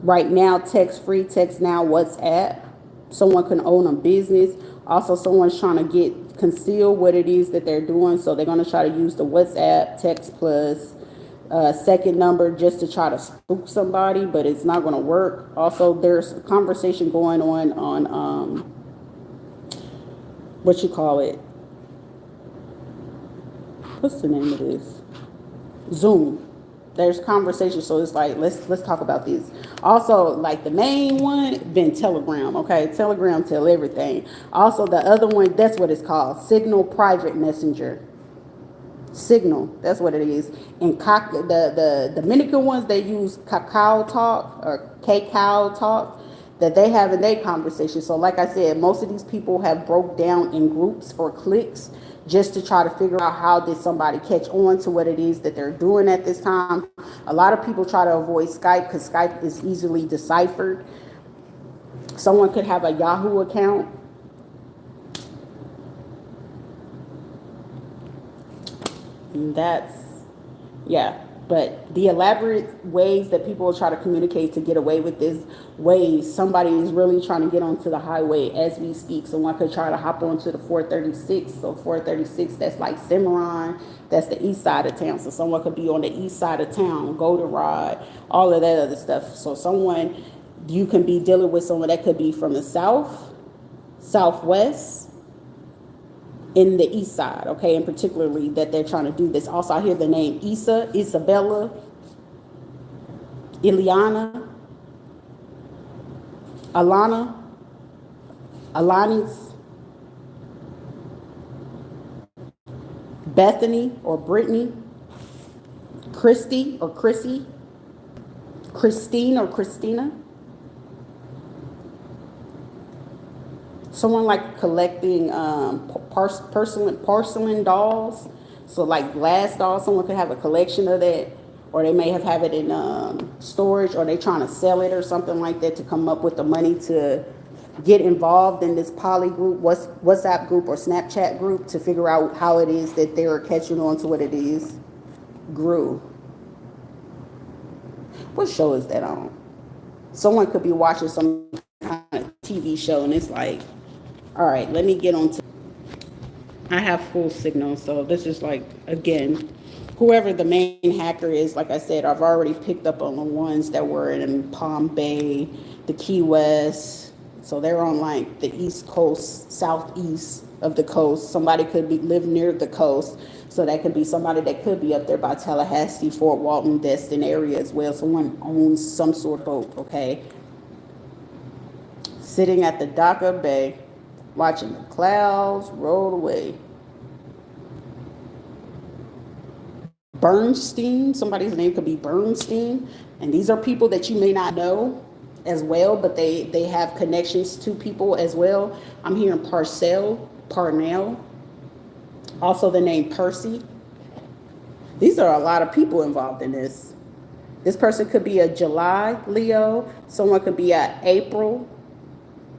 right now text free, text now, WhatsApp. Someone can own a business. Also, someone's trying to conceal what it is that they're doing. So they're going to try to use the WhatsApp, Text Plus, second number just to try to spook somebody, but it's not going to work. Also, there's a conversation going on what you call it? What's the name of this? Zoom. There's conversation, so it's like let's talk about this. Also, like the main one been Telegram. Okay, Telegram tell everything. Also, the other one, that's what it's called, Signal Private Messenger. Signal, that's what it is. And the Dominican ones, they use Cacao Talk or Cacao Talk that they have in their conversation. So like I said, most of these people have broke down in groups or cliques just to try to figure out how did somebody catch on to what it is that they're doing at this time. A lot of people try to avoid Skype because Skype is easily deciphered. Someone could have a Yahoo account. That's, yeah. But the elaborate ways that people try to communicate to get away with this ways, somebody is really trying to get onto the highway as we speak. Someone could try to hop onto the 436. So 436, that's like Cimarron. That's the east side of town. So someone could be on the east side of town, go to ride, all of that other stuff. So someone, you can be dealing with someone that could be from the south, southwest, in the east side, okay, and particularly that they're trying to do this. Also, I hear the name Isa, Isabella, Ileana, Alana, Alanis, Bethany or Brittany, Christy or Chrissy, Christine or Christina. Someone like collecting porcelain dolls, so like glass dolls. Someone could have a collection of that, or they may have it in storage, or they trying to sell it or something like that to come up with the money to get involved in this poly group, WhatsApp group or Snapchat group to figure out how it is that they're catching on to what it is. Grew. What show is that on? Someone could be watching some kind of TV show and it's like, all right, let me get on to. I have full signal, so this is like, again, whoever the main hacker is, like I said, I've already picked up on the ones that were in Palm Bay, the Key West. So they're on like the East Coast, southeast of the coast. Somebody could live near the coast. So that could be somebody that could be up there by Tallahassee, Fort Walton, Destin area as well. Someone owns some sort of boat, okay? Sitting at the dock of bay, watching the clouds roll away. Bernstein, somebody's name could be Bernstein. And these are people that you may not know as well, but they have connections to people as well. I'm hearing Parnell. Also the name Percy. These are a lot of people involved in this. This person could be a July Leo. Someone could be a April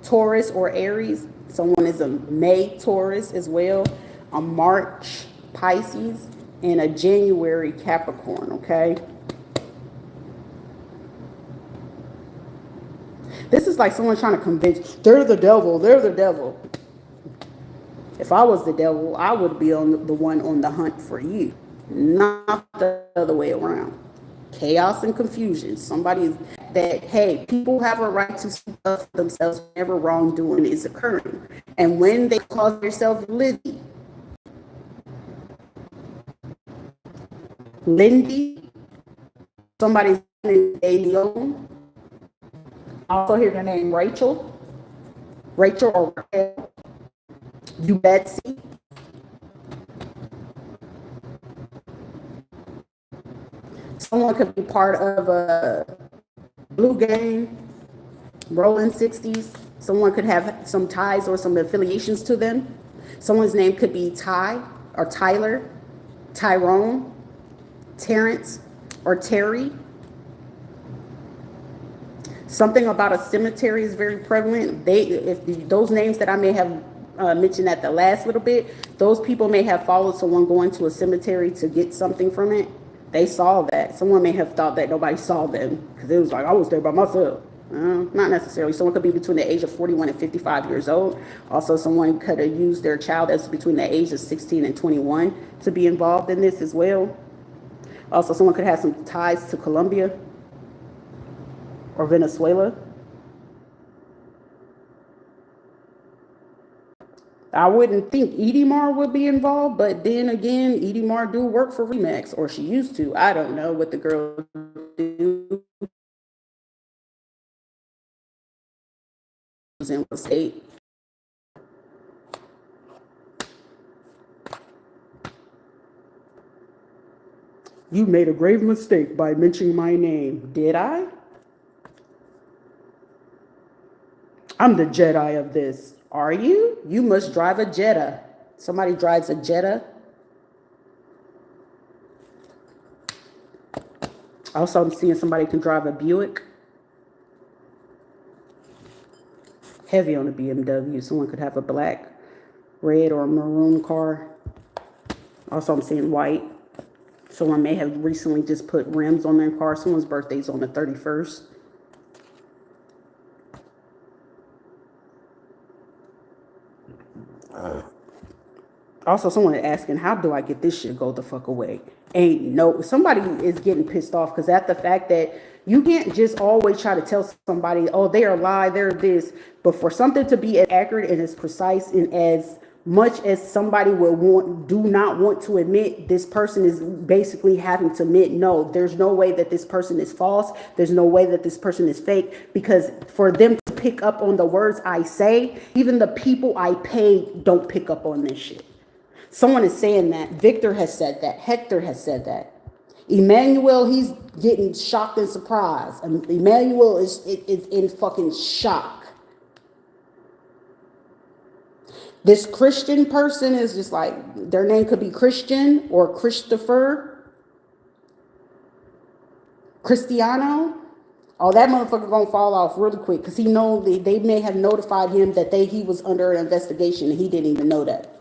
Taurus or Aries. Someone is a May Taurus as well. A March Pisces and a January Capricorn, okay? This is like someone trying to convince, they're the devil, they're the devil. If I was the devil, I would be on the one on the hunt for you, not the other way around. Chaos and confusion. Somebody that, hey, people have a right to speak up for themselves whenever wrongdoing is occurring. And when they call themselves Lindy, somebody's name is Leon. Also hear the name Rachel or Raquel, you Betsy. Someone could be part of a Blue Gang, Rolling 60s. Someone could have some ties or some affiliations to them. Someone's name could be Ty or Tyler, Tyrone, Terrence, or Terry. Something about a cemetery is very prevalent. Those names that I may have mentioned at the last little bit, those people may have followed someone going to a cemetery to get something from it. They saw that. Someone may have thought that nobody saw them because it was like, I was there by myself. Not necessarily. Someone could be between the age of 41 and 55 years old. Also, someone could have used their child that's between the age of 16 and 21 to be involved in this as well. Also, someone could have some ties to Colombia or Venezuela. I wouldn't think Edie would be involved, but then again, Edie do work for Remax, or she used to. I don't know what the girl do in what state. You made a grave mistake by mentioning my name. Did I? I'm the Jedi of this. Are you? You must drive a Jetta. Somebody drives a Jetta. Also, I'm seeing somebody can drive a Buick. Heavy on a BMW. Someone could have a black, red, or maroon car. Also, I'm seeing white. Someone may have recently just put rims on their car. Someone's birthday's on the 31st. Also, someone asking, how do I get this shit go the fuck away? Ain't no, somebody is getting pissed off because at the fact that you can't just always try to tell somebody, oh, they are lie, they're this. But for something to be as accurate and as precise and as much as somebody do not want to admit, this person is basically having to admit, no, there's no way that this person is false. There's no way that this person is fake, because for them to pick up on the words I say, even the people I pay don't pick up on this shit. Someone is saying that. Victor has said that. Hector has said that. Emmanuel, he's getting shocked and surprised. Emmanuel is in fucking shock. This Christian person is just like, their name could be Christian or Christopher, Cristiano. Oh, that motherfucker gonna fall off really quick because he know they may have notified him that he was under an investigation and he didn't even know that.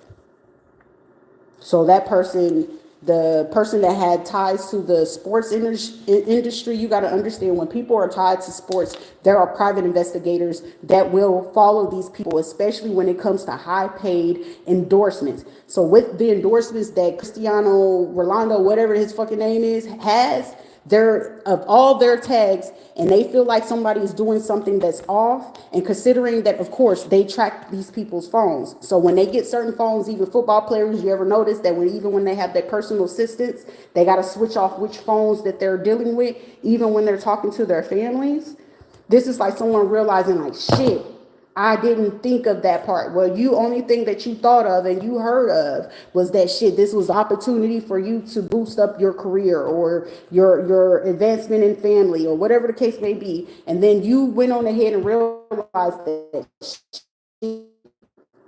So that person, the person that had ties to the sports industry, you got to understand, when people are tied to sports, there are private investigators that will follow these people, especially when it comes to high paid endorsements. So with the endorsements that Cristiano Rolando, whatever his fucking name is, has, they're of all their tags, and they feel like somebody is doing something that's off. And considering that, of course, they track these people's phones. So when they get certain phones, even football players, you ever notice that even when they have their personal assistants, they got to switch off which phones that they're dealing with, even when they're talking to their families. This is like someone realizing, like, shit, I didn't think of that part. Well, you only thing that you thought of and you heard of was that shit. This was opportunity for you to boost up your career or your advancement in family or whatever the case may be. And then you went on ahead and realized that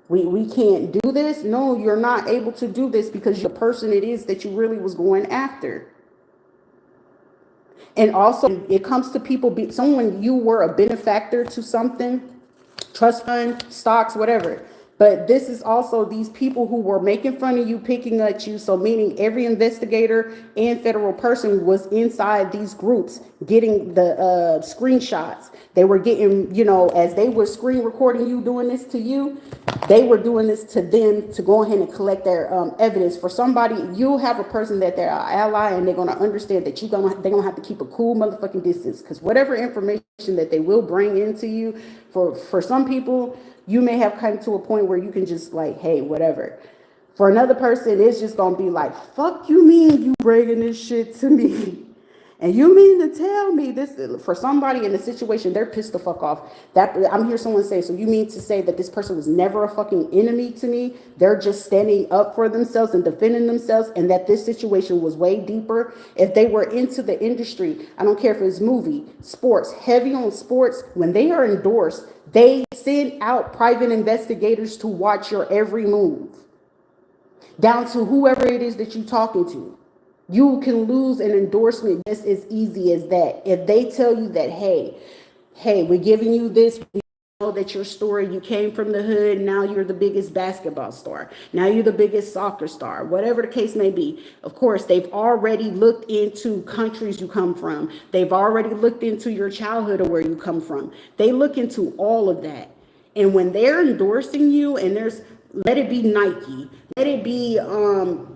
we can't do this. No, you're not able to do this because the person it is that you really was going after. And also, it comes to people, someone you were a benefactor to something, trust fund, stocks, whatever. But this is also these people who were making fun of you, picking at you. So meaning every investigator and federal person was inside these groups getting the screenshots. They were getting, as they were screen recording you doing this to you, they were doing this to them to go ahead and collect their evidence. For somebody, you'll have a person that they're an ally, and they're going to understand that they're going to have to keep a cool motherfucking distance, because whatever information that they will bring into you, for some people, you may have come to a point where you can just like, hey, whatever. For another person, it's just going to be like, fuck you mean you bringing this shit to me? And you mean to tell me this? For somebody in a situation, they're pissed the fuck off. That I'm hearing someone say, so you mean to say that this person was never a fucking enemy to me? They're just standing up for themselves and defending themselves, and that this situation was way deeper. If they were into the industry, I don't care if it's movie, sports, heavy on sports, when they are endorsed, they send out private investigators to watch your every move, down to whoever it is that you're talking to. You can lose an endorsement just as easy as that. If they tell you that, hey, we're giving you this, we know that your story, you came from the hood, now you're the biggest basketball star, now you're the biggest soccer star, whatever the case may be. Of course, they've already looked into countries you come from. They've already looked into your childhood or where you come from. They look into all of that. And when they're endorsing you, and there's let it be Nike, let it be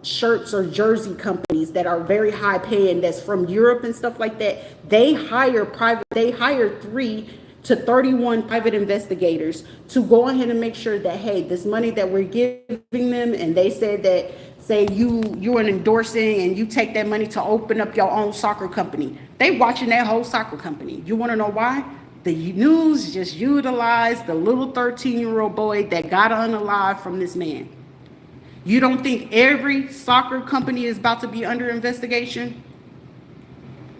shirts or jersey companies that are very high paying, that's from Europe and stuff like that. They hire 3 to 31 private investigators to go ahead and make sure that, hey, this money that we're giving them, and they said that, say you're an endorsing and you take that money to open up your own soccer company. They watching that whole soccer company. You want to know why? The news just utilized the little 13-year-old boy that got unalive from this man. You don't think every soccer company is about to be under investigation?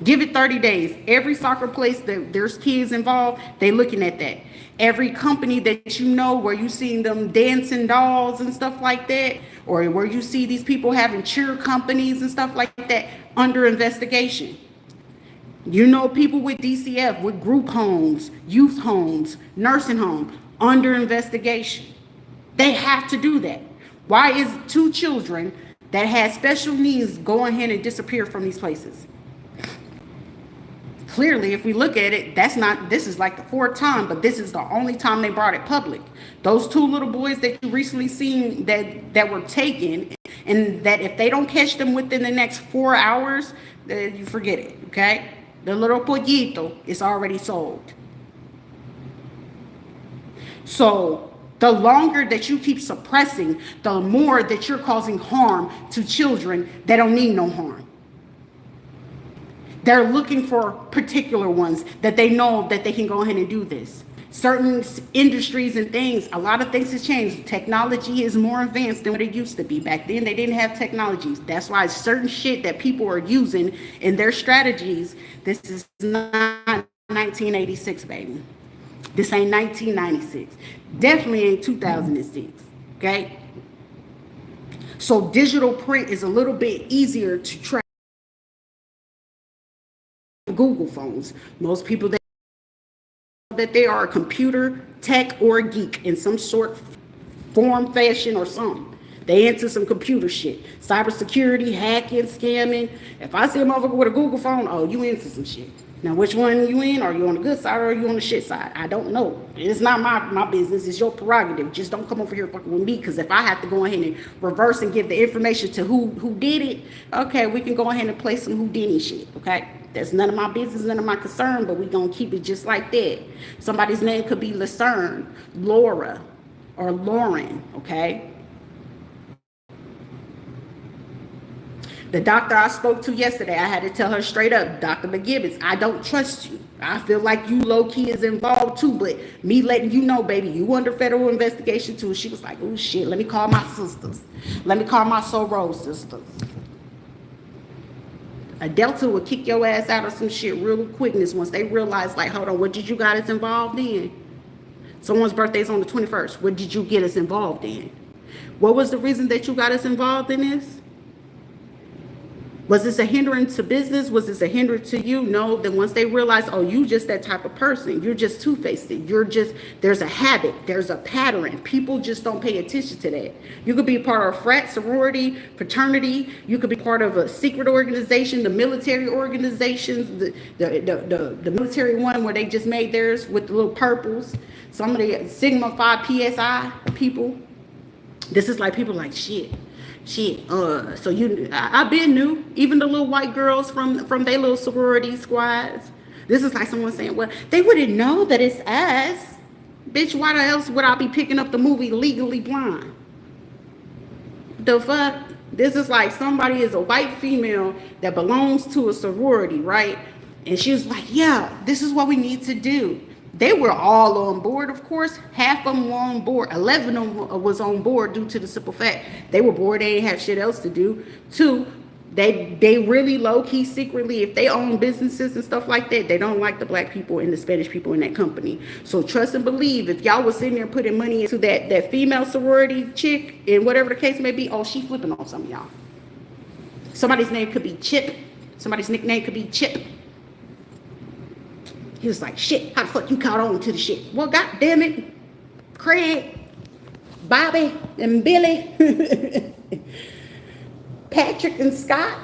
Give it 30 days. Every soccer place that there's kids involved, they looking at that. Every company that you know where you seen them dancing dolls and stuff like that, or where you see these people having cheer companies and stuff like that, under investigation. You know, people with DCF, with group homes, youth homes, nursing homes, under investigation. They have to do that. Why is 2 children that had special needs go ahead and disappear from these places? Clearly, if we look at it, this is like the 4th time, but this is the only time they brought it public. Those 2 little boys that you recently seen that were taken, and that if they don't catch them within the next 4 hours, you forget it, okay? The little pollito is already sold. So the longer that you keep suppressing, the more that you're causing harm to children that don't need no harm. They're looking for particular ones that they know that they can go ahead and do this. Certain industries and things, a lot of things has changed. Technology is more advanced than what it used to be. Back then, they didn't have technologies. That's why certain shit that people are using in their strategies, this is not 1986, baby. This ain't 1996. Definitely ain't 2006, okay? So digital print is a little bit easier to track. Google phones. Most people that they are a computer tech or a geek in some sort, form, fashion, or something. They into some computer shit. Cybersecurity, hacking, scamming. If I see a motherfucker with a Google phone, oh, you into some shit. Now, which one you in? Are you on the good side or are you on the shit side? I don't know. It's not my business. It's your prerogative. Just don't come over here fucking with me, because if I have to go ahead and reverse and give the information to who did it, okay, we can go ahead and play some Houdini shit, okay? That's none of my business, none of my concern, but we gonna keep it just like that. Somebody's name could be Lucerne, Laura, or Lauren, okay? The doctor I spoke to yesterday, I had to tell her straight up, Dr. McGibbons, I don't trust you. I feel like you low-key is involved too, but me letting you know, baby, you under federal investigation too. She was like, oh shit, let me call my sisters. Let me call my soror sisters. A Delta will kick your ass out of some shit real quickness once they realize, like, hold on, what did you got us involved in? Someone's birthday is on the 21st. What did you get us involved in? What was the reason that you got us involved in this? Was this a hindrance to business? Was this a hindrance to you? No. Then once they realize, oh, you just that type of person. You're just two-faced. There's a habit. There's a pattern. People just don't pay attention to that. You could be part of a frat, sorority, fraternity. You could be part of a secret organization, the military organizations, the military one where they just made theirs with the little purples. Some of the Sigma Phi PSI people. This is like people like shit. So I've been new, even the little white girls from their little sorority squads. This is like someone saying, well, they wouldn't know that it's us. Bitch, why else would I be picking up the movie Legally Blonde? The fuck? This is like somebody is a white female that belongs to a sorority, right? And she was like, yeah, this is what we need to do. They were all on board, of course. Half of them were on board. 11 of them was on board due to the simple fact they were bored. They didn't have shit else to do. 2, they really low-key secretly, if they own businesses and stuff like that, they don't like the black people and the Spanish people in that company. So trust and believe, if y'all was sitting there putting money into that female sorority chick and whatever the case may be, oh, she flipping on some of y'all. Somebody's name could be Chip. Somebody's nickname could be Chip. He was like, shit, how the fuck you caught on to the shit? Well, god damn it, Craig, Bobby, and Billy, Patrick and Scott.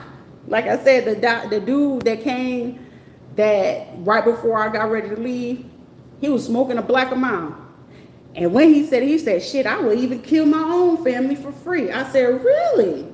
Like I said, the dude that came that right before I got ready to leave, he was smoking a black amount. And when he said, shit, I would even kill my own family for free. I said, really?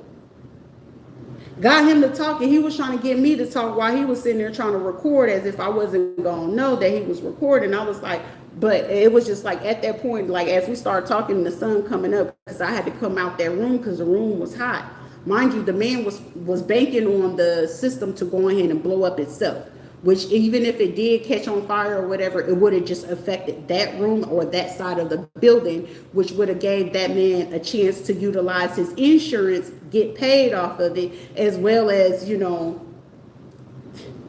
Got him to talk, and he was trying to get me to talk while he was sitting there trying to record as if I wasn't going to know that he was recording. I was like, but it was just like at that point, like as we started talking, the sun coming up, because I had to come out that room because the room was hot. Mind you, the man was banking on the system to go ahead and blow up itself, which even if it did catch on fire or whatever, it would have just affected that room or that side of the building, which would have gave that man a chance to utilize his insurance, get paid off of it, as well as, you know,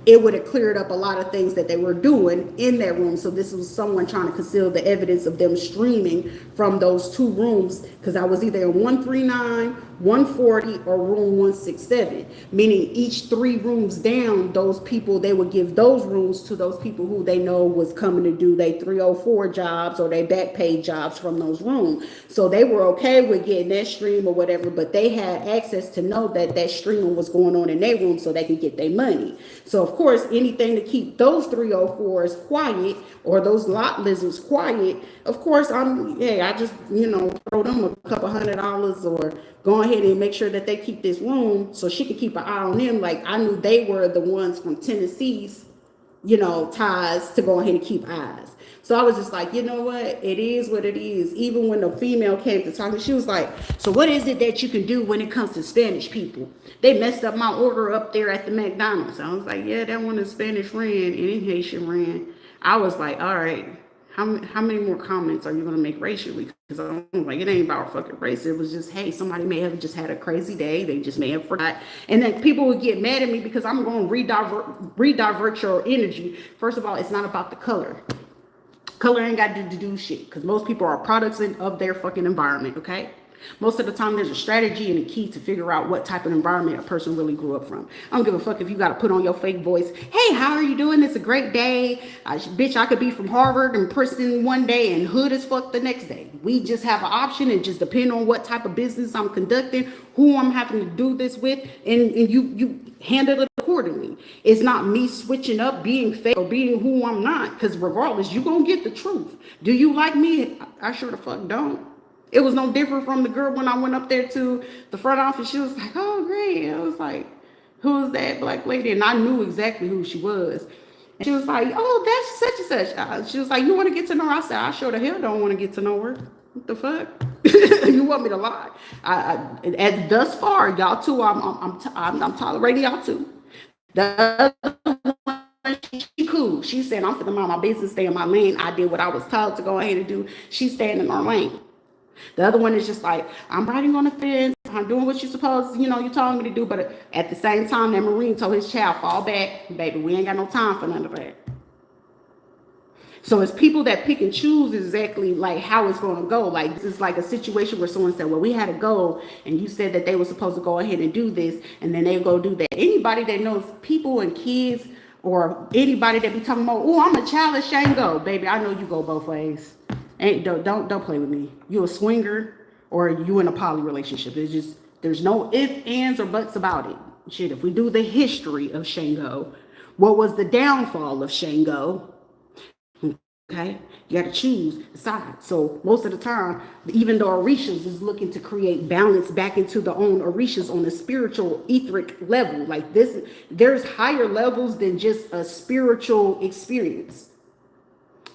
it would have cleared up a lot of things that they were doing in that room. So this was someone trying to conceal the evidence of them streaming from those two rooms, because I was either in 139, 140, or room 167, meaning each 3 rooms down, those people, they would give those rooms to those people who they know was coming to do their 304 jobs or their back pay jobs from those rooms. So they were okay with getting that stream or whatever, but they had access to know that that streaming was going on in their room so they could get their money. So of course, anything to keep those 304s quiet or those lot lizards quiet, of course, I just, you know, throw them a couple $100 or go ahead and make sure that they keep this room so she could keep an eye on them. Like I knew they were the ones from Tennessee's, you know, ties to go ahead and keep eyes. So I was just like, you know what? It is what it is. Even when the female came to talk, she was like, so what is it that you can do when it comes to Spanish people? They messed up my order up there at the McDonald's. I was like, yeah, that one is Spanish ran and Haitian ran. I was like, all right, how many more comments are you going to make racially? Because I'm like, it ain't about fucking race. It was just, hey, somebody may have just had a crazy day. They just may have forgot. And then people would get mad at me because I'm going to redivert your energy. First of all, it's not about the color. Color ain't got to do shit, because most people are products of their fucking environment, okay? Most of the time, there's a strategy and a key to figure out what type of environment a person really grew up from. I don't give a fuck if you got to put on your fake voice. Hey, how are you doing? It's a great day. Bitch, I could be from Harvard and Princeton one day and hood as fuck the next day. We just have an option, and just depend on what type of business I'm conducting, who I'm having to do this with, and you handle it accordingly. It's not me switching up, being fake or being who I'm not, because regardless, you're going to get the truth. Do you like me? I sure the fuck don't. It was no different from the girl when I went up there to the front office. She was like, oh, great. I was like, who is that black lady? And I knew exactly who she was. And she was like, oh, that's such and such. She was like, you want to get to know her? I said, I sure the hell don't want to get to know her. What the fuck? You want me to lie? As thus far, y'all too, I'm tolerating y'all too. The other one, she cool. She said, I'm finna mind my business, stay in my lane. I did what I was told to go ahead and do. She's staying in her lane. The other one is just like, I'm riding on the fence. I'm doing what you're supposed, you told me to do. But at the same time, that Marine told his child, fall back. Baby, we ain't got no time for none of that. So it's people that pick and choose exactly like how it's going to go. Like this is like a situation where someone said, well, we had a goal and you said that they were supposed to go ahead and do this. And then they go do that. Anybody that knows people and kids or anybody that be talking about, oh, I'm a child of Shango. Baby, I know you go both ways. Don't play with me. You a swinger or you in a poly relationship. There's no ifs, ands, or buts about it. Shit, if we do the history of Shango, what was the downfall of Shango? Okay, you got to choose a side. So most of the time, even the Orishas is looking to create balance back into the own Orishas on a spiritual etheric level. Like this, there's higher levels than just a spiritual experience.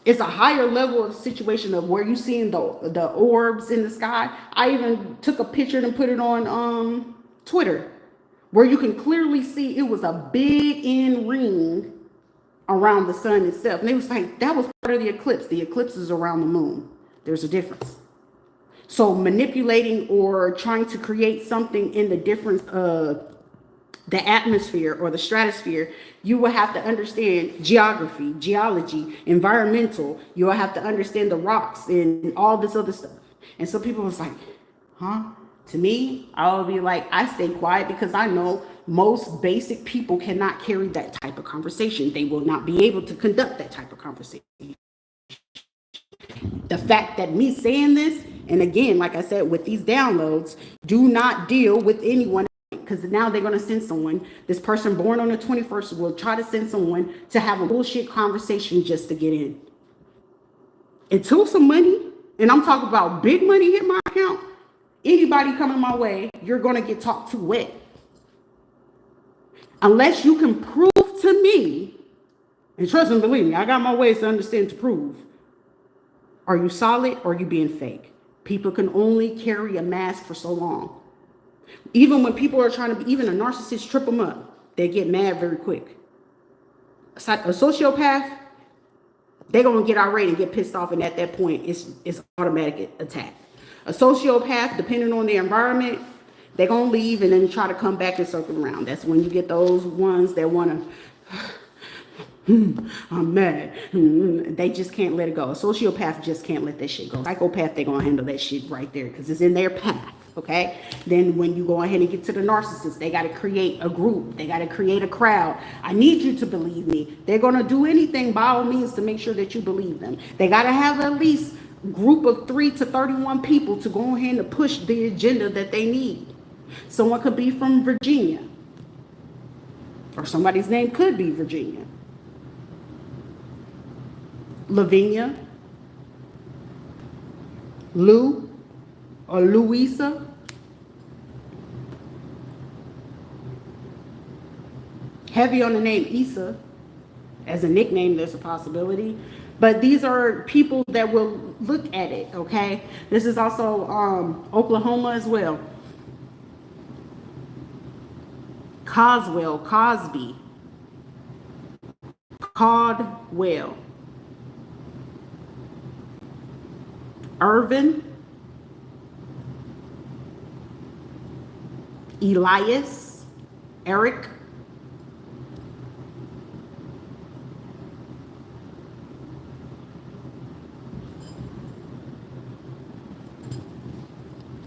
It's a higher level of situation of where you seeing the orbs in the sky. I even took a picture and put it on Twitter, where you can clearly see it was a big end ring around the sun itself. And it was like, that was part of the eclipse. The eclipse is around the moon. There's a difference. So manipulating or trying to create something in the difference of the atmosphere or the stratosphere, you will have to understand geography, geology, environmental. You will have to understand the rocks and all this other stuff. And so people was like, huh? To me, I would be like, I stay quiet because I know most basic people cannot carry that type of conversation. They will not be able to conduct that type of conversation. The fact that me saying this, and again, like I said, with these downloads, do not deal with anyone, because now they're going to send someone. This person born on the 21st will try to send someone to have a bullshit conversation just to get in. Until some money and I'm talking about big money hit my account, anybody coming my way, you're going to get talked to wet. Unless you can prove to me, and trust and believe me, I got my ways to understand to prove. Are you solid or are you being fake? People can only carry a mask for so long. Even when people are trying to be, even a narcissist trip them up, they get mad very quick. A sociopath, they're going to get irate and get pissed off, and at that point, it's automatic attack. A sociopath, depending on the environment, they're going to leave and then try to come back and circle around. That's when you get those ones that want to, I'm mad. They just can't let it go. A sociopath just can't let that shit go. Psychopath, they're going to handle that shit right there because it's in their path, okay? Then when you go ahead and get to the narcissist, they got to create a group. They got to create a crowd. I need you to believe me. They're going to do anything by all means to make sure that you believe them. They got to have at least a group of 3 to 31 people to go ahead and push the agenda that they need. Someone could be from Virginia, or somebody's name could be Virginia. Lavinia, Lou, or Louisa. Heavy on the name Issa. As a nickname, there's a possibility. But these are people that will look at it, okay? This is also Oklahoma as well. Cosby, Caldwell, Irvin, Elias, Eric,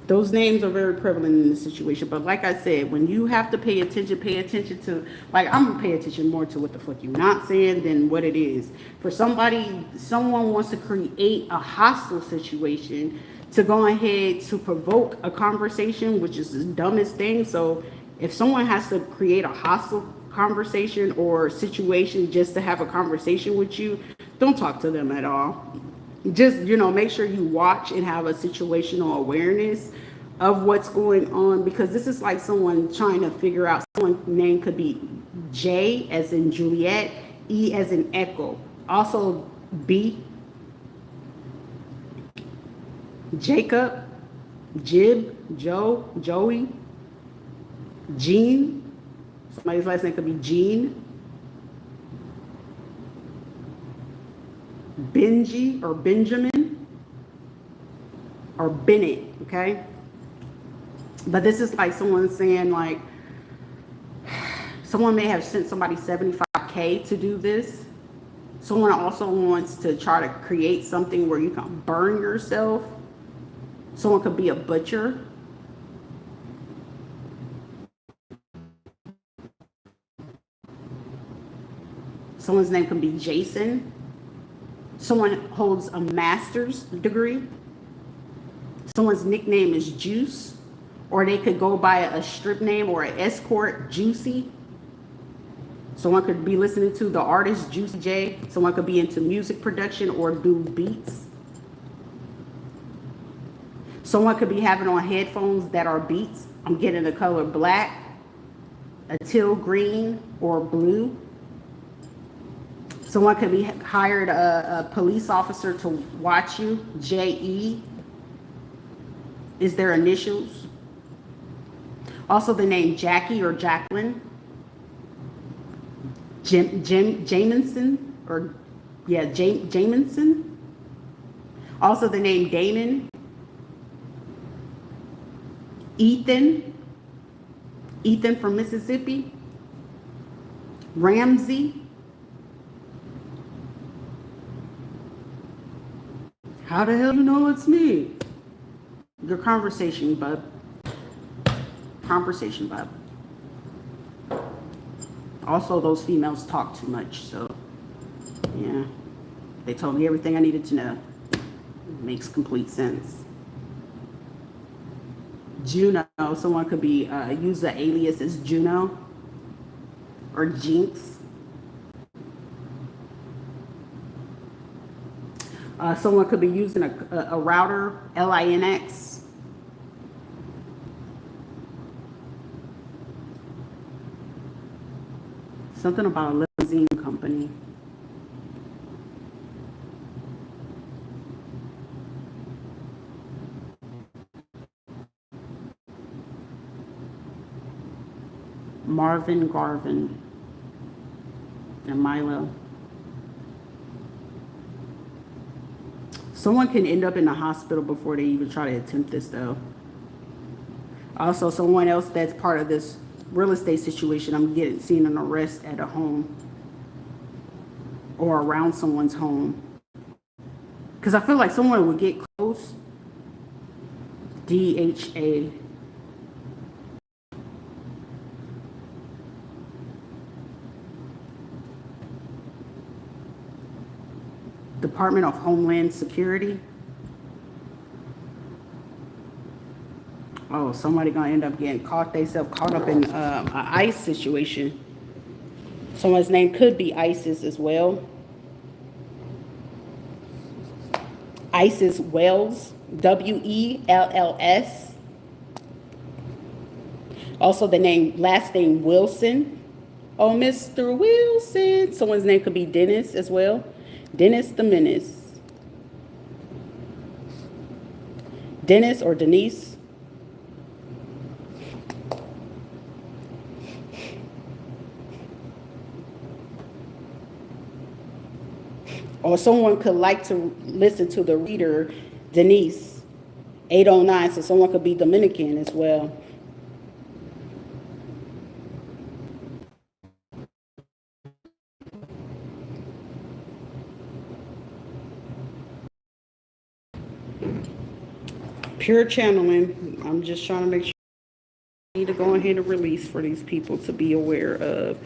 those names are very prevalent in this situation. But like I said, when you have to pay attention to, like, I'm gonna pay attention more to what the fuck you're not saying than what it is. For someone wants to create a hostile situation to go ahead to provoke a conversation, which is the dumbest thing. So if someone has to create a hostile conversation or situation just to have a conversation with you, don't talk to them at all. Just, make sure you watch and have a situational awareness of what's going on, because this is like someone trying to figure out, someone's name could be J as in Juliet, E as in Echo, also B, Jacob, Jib, Joe, Joey, Jean, somebody's last name could be Jean, Benji or Benjamin or Bennett, okay? But this is like someone saying, like, someone may have sent somebody $75K to do this. Someone also wants to try to create something where you can burn yourself. Someone could be a butcher. Someone's name could be Jason. Someone holds a master's degree. Someone's nickname is Juice, or they could go by a strip name or an escort, Juicy. Someone could be listening to the artist Juicy J. Someone could be into music production or do beats. Someone could be having on headphones that are beats. I'm getting the color black, a teal green, or blue. Someone could be hired a police officer to watch you. JE is their initials. Also the name Jackie or Jacqueline. Jamison, or yeah, Jamison. Also the name Damon. Ethan from Mississippi. Ramsey. How the hell you know it's me? Your conversation, bub. Conversation, bub. Also, those females talk too much, so yeah. They told me everything I needed to know. It makes complete sense. Juno, someone could be use the alias as Juno or Jinx. Someone could be using a router, Linx. Something about a limousine company. Marvin Garvin and Milo. Someone can end up in the hospital before they even try to attempt this, though. Also, someone else that's part of this real estate situation, I'm seeing an arrest at a home or around someone's home. Because I feel like someone would get close. DHA. Department of Homeland Security. Oh, somebody gonna end up getting caught up in an ICE situation. Someone's name could be ISIS as well. ISIS Wells, WELLS. Also the last name Wilson. Oh, Mr. Wilson. Someone's name could be Dennis as well. Dennis the Menace. Dennis or Denise. Or someone could like to listen to the reader, Denise, 809. So someone could be Dominican as well. Pure channeling. I'm just trying to make sure I need to go ahead and release for these people to be aware of.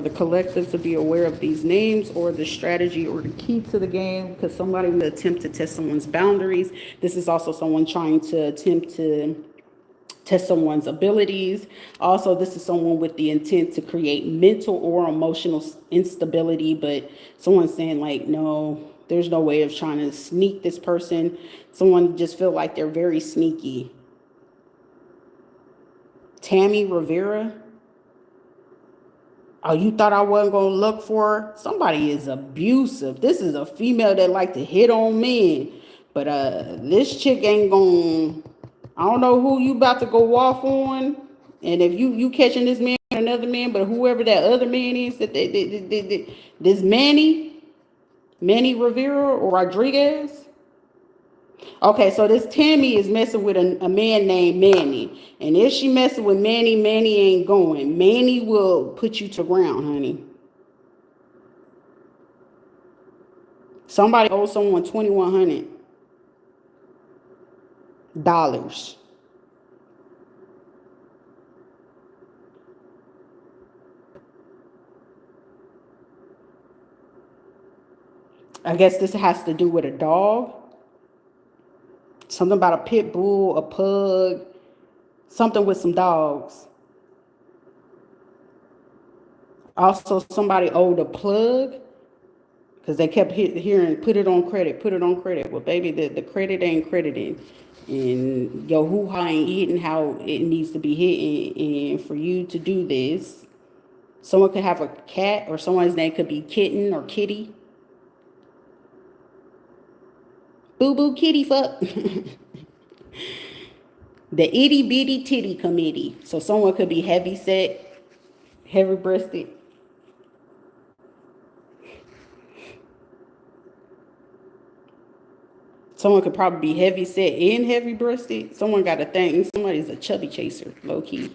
The collective to be aware of these names or the strategy or the key to the game, because somebody will attempt to test someone's boundaries. This is also someone trying to attempt to test someone's abilities. Also, this is someone with the intent to create mental or emotional instability, but someone's saying like, no, there's no way of trying to sneak this person. Someone just feel like they're very sneaky. Tammy Rivera. Oh, you thought I wasn't going to look for her? Somebody is abusive. This is a female that like to hit on men. But this chick ain't going to, I don't know who you about to go off on. And if you catching this man or another man, but whoever that other man is, this Manny Rivera or Rodriguez. Okay, so this Tammy is messing with a man named Manny. And if she messing with Manny, Manny ain't going. Manny will put you to ground, honey. Somebody owes someone $2,100. I guess this has to do with a dog. Something about a pit bull, a pug, something with some dogs. Also, somebody owed a plug because they kept hearing, put it on credit, put it on credit. Well, baby, the credit ain't credited. And your hoo-ha ain't hitting how it needs to be hitting. And for you to do this, someone could have a cat or someone's name could be Kitten or Kitty. Boo-boo kitty fuck. The itty bitty titty committee. So someone could be heavy set, heavy breasted. Someone could probably be heavy set and heavy breasted. Someone got a thing. Somebody's a chubby chaser, low key.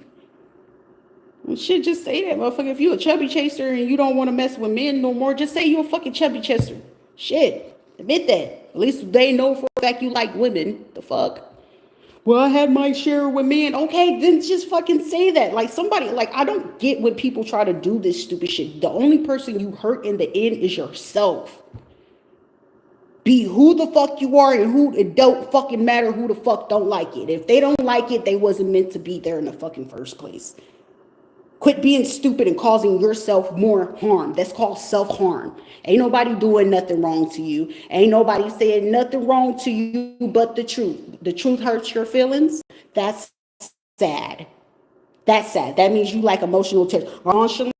Well, shit, just say that, motherfucker. If you a chubby chaser and you don't want to mess with men no more, just say you a fucking chubby chaser. Shit, admit that. At least they know for a fact you like women. The fuck? Well, I had my share with men. Okay, then just fucking say that. Like somebody, like I don't get when people try to do this stupid shit. The only person you hurt in the end is yourself. Be who the fuck you are and who it don't fucking matter who the fuck don't like it. If they don't like it, they wasn't meant to be there in the fucking first place. Quit being stupid and causing yourself more harm. That's called self-harm. Ain't nobody doing nothing wrong to you. Ain't nobody saying nothing wrong to you but the truth. The truth hurts your feelings. That's sad. That's sad. That means you like emotional tension.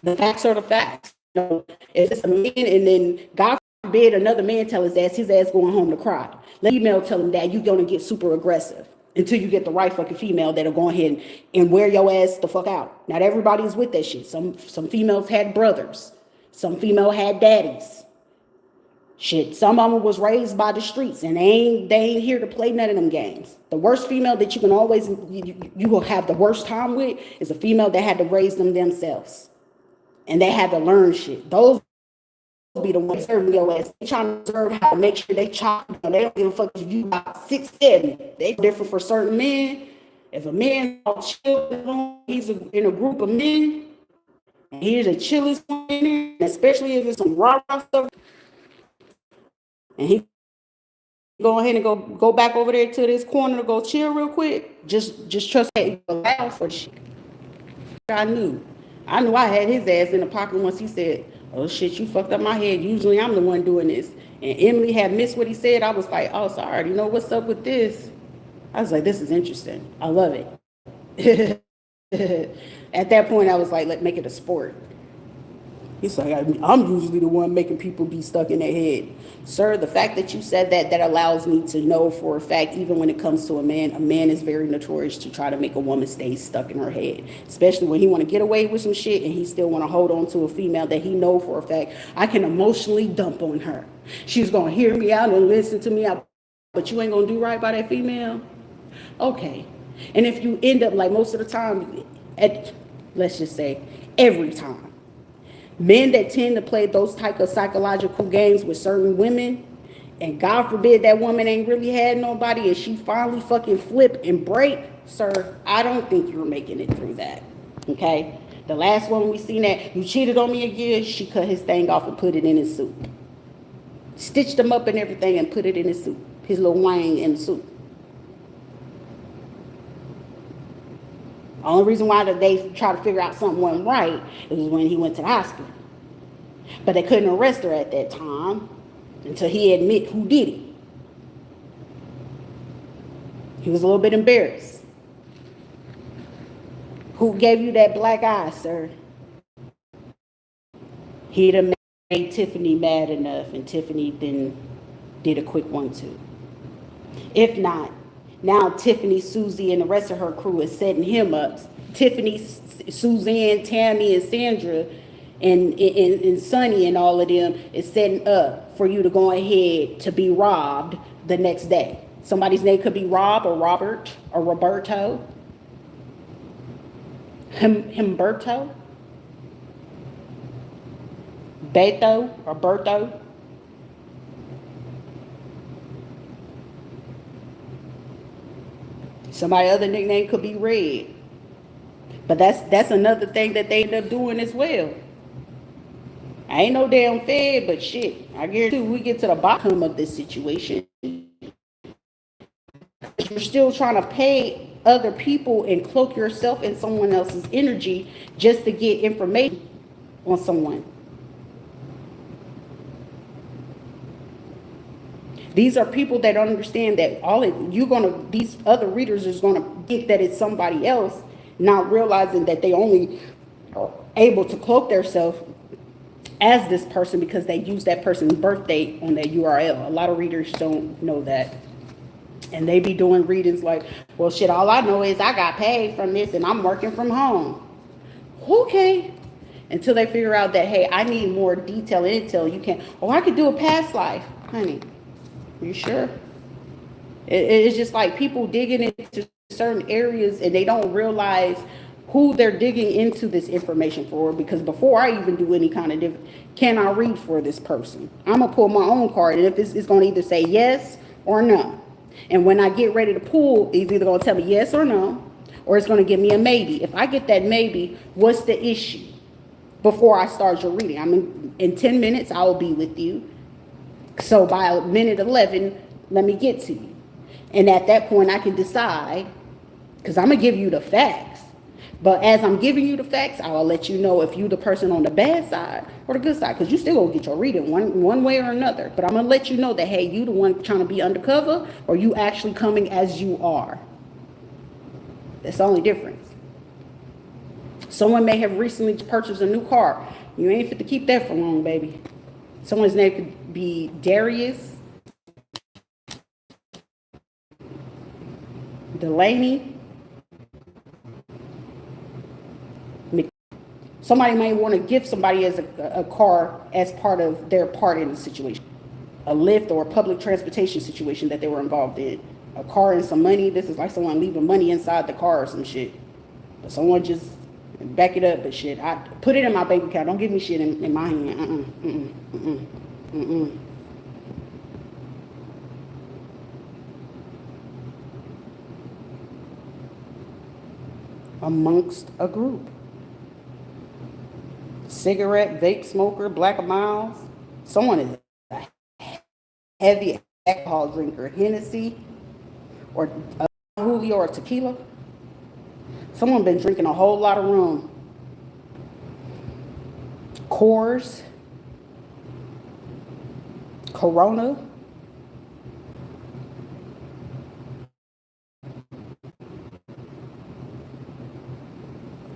The facts are the facts. You know, if it's a man and then God forbid another man tell his ass going home to cry. Let female tell him that you're gonna get super aggressive until you get the right fucking female that'll go ahead and wear your ass the fuck out. Not everybody's with that shit. Some females had brothers. Some female had daddies. Shit, some of them was raised by the streets and they ain't here to play none of them games. The worst female that you can always you will have the worst time with is a female that had to raise them themselves. And they had to learn shit. Those be the ones serving your ass. They trying to observe how to make sure they chop. You know, they don't give a fuck if you got 6'7". They different for certain men. If a man he's in a group of men, and he's the chillest one in there, especially if it's some raw stuff, and he go ahead and go back over there to this corner to go chill real quick. Just trust that he allowed for shit. I knew I had his ass in the pocket once he said, "Oh shit, you fucked up my head. Usually I'm the one doing this." And Emily had missed what he said. I was like, "Oh, sorry. You know what's up with this?" I was like, "This is interesting. I love it." At that point, I was like, "Let's make it a sport." He's like, "I'm usually the one making people be stuck in their head." Sir, the fact that you said that allows me to know for a fact, even when it comes to a man is very notorious to try to make a woman stay stuck in her head, especially when he want to get away with some shit and he still want to hold on to a female that he know for a fact, I can emotionally dump on her. She's going to hear me out and listen to me out, but you ain't going to do right by that female? Okay. And if you end up like most of the time, let's just say every time, men that tend to play those type of psychological games with certain women, and God forbid that woman ain't really had nobody and she finally fucking flip and break, sir, I don't think you're making it through that. Okay? The last one we seen that, you cheated on me again, she cut his thing off and put it in his suit. Stitched him up and everything and put it in his suit. His little wang in the suit. The only reason why they try to figure out something wasn't right is when he went to the hospital. But they couldn't arrest her at that time until he admit who did it. He was a little bit embarrassed. Who gave you that black eye, sir? He'd have made Tiffany mad enough, and Tiffany then did a quick 1-2. If not, now Tiffany, Susie, and the rest of her crew is setting him up. Tiffany, Suzanne, Tammy, and Sandra, and Sonny and all of them is setting up for you to go ahead to be robbed the next day. Somebody's name could be Rob or Robert or Roberto. Humberto. Beto or Berto. Somebody other nickname could be Red. But that's another thing that they end up doing as well. I ain't no damn fed, but shit, I guarantee we get to the bottom of this situation. You're still trying to pay other people and cloak yourself in someone else's energy just to get information on someone. These are people that don't understand that these other readers is gonna think that it's somebody else, not realizing that they only are able to cloak themselves as this person because they use that person's birth date on their URL. A lot of readers don't know that. And they be doing readings like, well, shit, all I know is I got paid from this and I'm working from home. Okay. Until they figure out that, hey, I need more detail and intel. You can't, I could do a past life. Honey, you sure? It's just like people digging into certain areas and they don't realize who they're digging into this information for, because before I even do any kind of can I read for this person? I'm gonna pull my own card, and if it's gonna either say yes or no. And when I get ready to pull, it's either gonna tell me yes or no, or it's gonna give me a maybe. If I get that maybe, what's the issue? Before I start your reading, in 10 minutes I will be with you. So by minute 11, let me get to you. And at that point I can decide, because I'm gonna give you the facts. But as I'm giving you the facts, I'll let you know if you the person on the bad side or the good side, because you still gonna get your reading one way or another. But I'm gonna let you know that, hey, you the one trying to be undercover, or you actually coming as you are. That's the only difference. Someone may have recently purchased a new car. You ain't fit to keep that for long, baby. Someone's name could be Darius, Delaney. Somebody might want to gift somebody as a car as part of their part in the situation. A Lyft or a public transportation situation that they were involved in. A car and some money. This is like someone leaving money inside the car or some shit. But someone just back it up, but shit. I put it in my bank account. Don't give me shit in my hand. Amongst a group. Cigarette, vape smoker, black miles. Someone is a heavy alcohol drinker. Hennessy or Julio or tequila. Someone been drinking a whole lot of rum. Coors. Corona.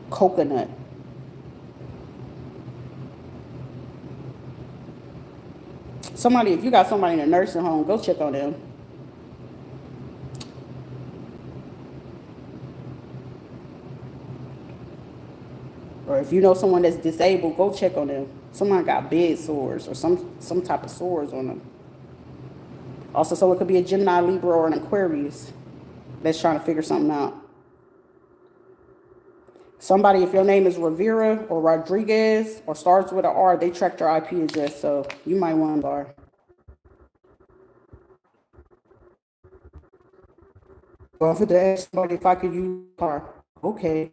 Coconut. Somebody, if you got somebody in a nursing home, go check on them. Or if you know someone that's disabled, go check on them. Someone got bed sores or some type of sores on them. Also, someone could be a Gemini, Libra, or an Aquarius that's trying to figure something out. Somebody, if your name is Rivera or Rodriguez or starts with an R, they tracked your IP address, so you might want to bar. Well, if to ask somebody if I could use a car, okay.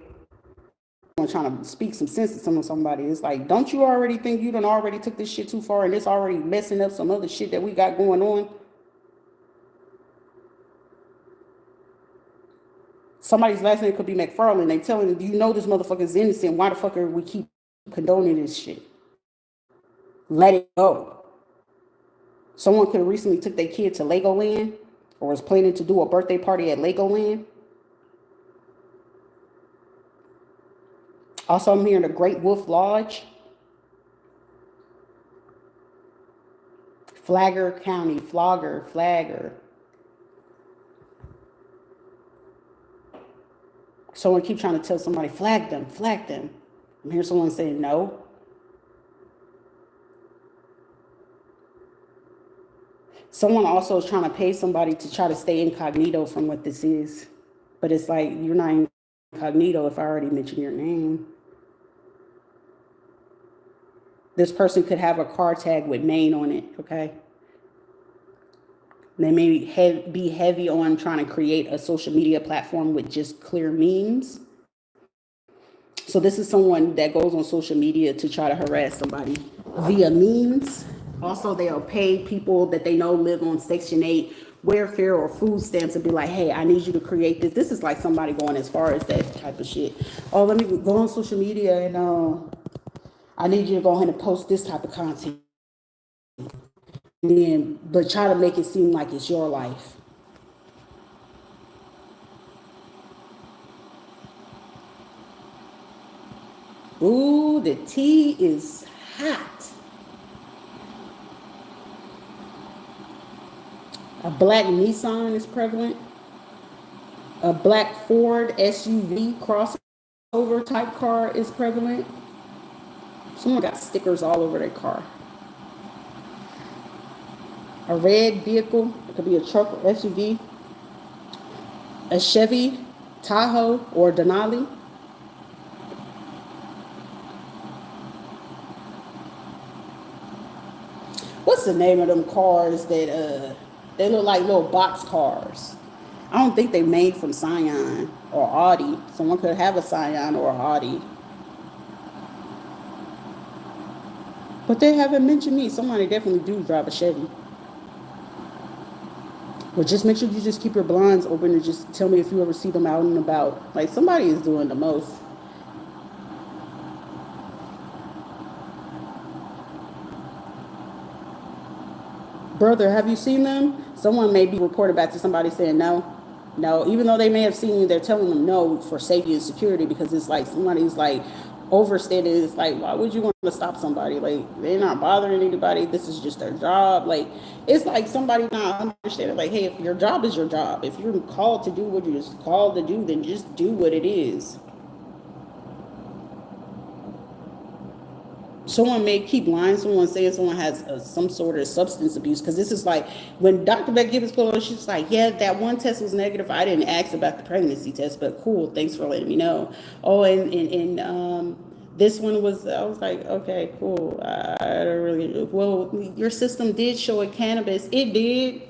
I'm trying to speak some sense to somebody. It's like, don't you already think you done already took this shit too far and it's already messing up some other shit that we got going on? Somebody's last name could be McFarlane. They telling you, you know this motherfucker's innocent. Why the fuck are we keep condoning this shit? Let it go. Someone could have recently took their kid to Legoland or was planning to do a birthday party at Legoland. Also, I'm hearing the Great Wolf Lodge. Flagler County, Flagger. Someone keep trying to tell somebody, flag them. I'm hearing someone saying no. Someone also is trying to pay somebody to try to stay incognito from what this is. But it's like, you're not incognito if I already mentioned your name. This person could have a car tag with Maine on it, okay? They may be heavy on trying to create a social media platform with just clear memes. So this is someone that goes on social media to try to harass somebody via memes. Also, they'll pay people that they know live on Section 8 welfare or food stamps and be like, hey, I need you to create this. This is like somebody going as far as that type of shit. Oh, let me go on social media and I need you to go ahead and post this type of content. But try to make it seem like it's your life. Ooh, the tea is hot. A black Nissan is prevalent. A black Ford SUV crossover type car is prevalent. Someone got stickers all over their car. A red vehicle, it could be a truck or SUV. A Chevy, Tahoe, or Denali. What's the name of them cars that they look like little box cars? I don't think they made from Scion or Audi. Someone could have a Scion or Audi. But they haven't mentioned me. Somebody definitely do drive a Chevy. But just make sure you just keep your blinds open and just tell me if you ever see them out and about. Like, somebody is doing the most. Brother, have you seen them? Someone may be reported back to somebody saying no. No, even though they may have seen you, they're telling them no for safety and security because it's like somebody's like overstated. It's like, why would you want to stop somebody? Like, they're not bothering anybody. This is just their job. Like, it's like somebody not understanding, like, hey, if your job is your job, if you're called to do what you're just called to do, then just do what it is. Someone may keep lying. Someone saying someone has some sort of substance abuse, because this is like when Dr. Beck Gibbons put on, she's like, yeah, that one test was negative. I didn't ask about the pregnancy test, but cool, thanks for letting me know. Oh, and this one was, I was like, okay, cool. I don't really, well, your system did show a cannabis. It did.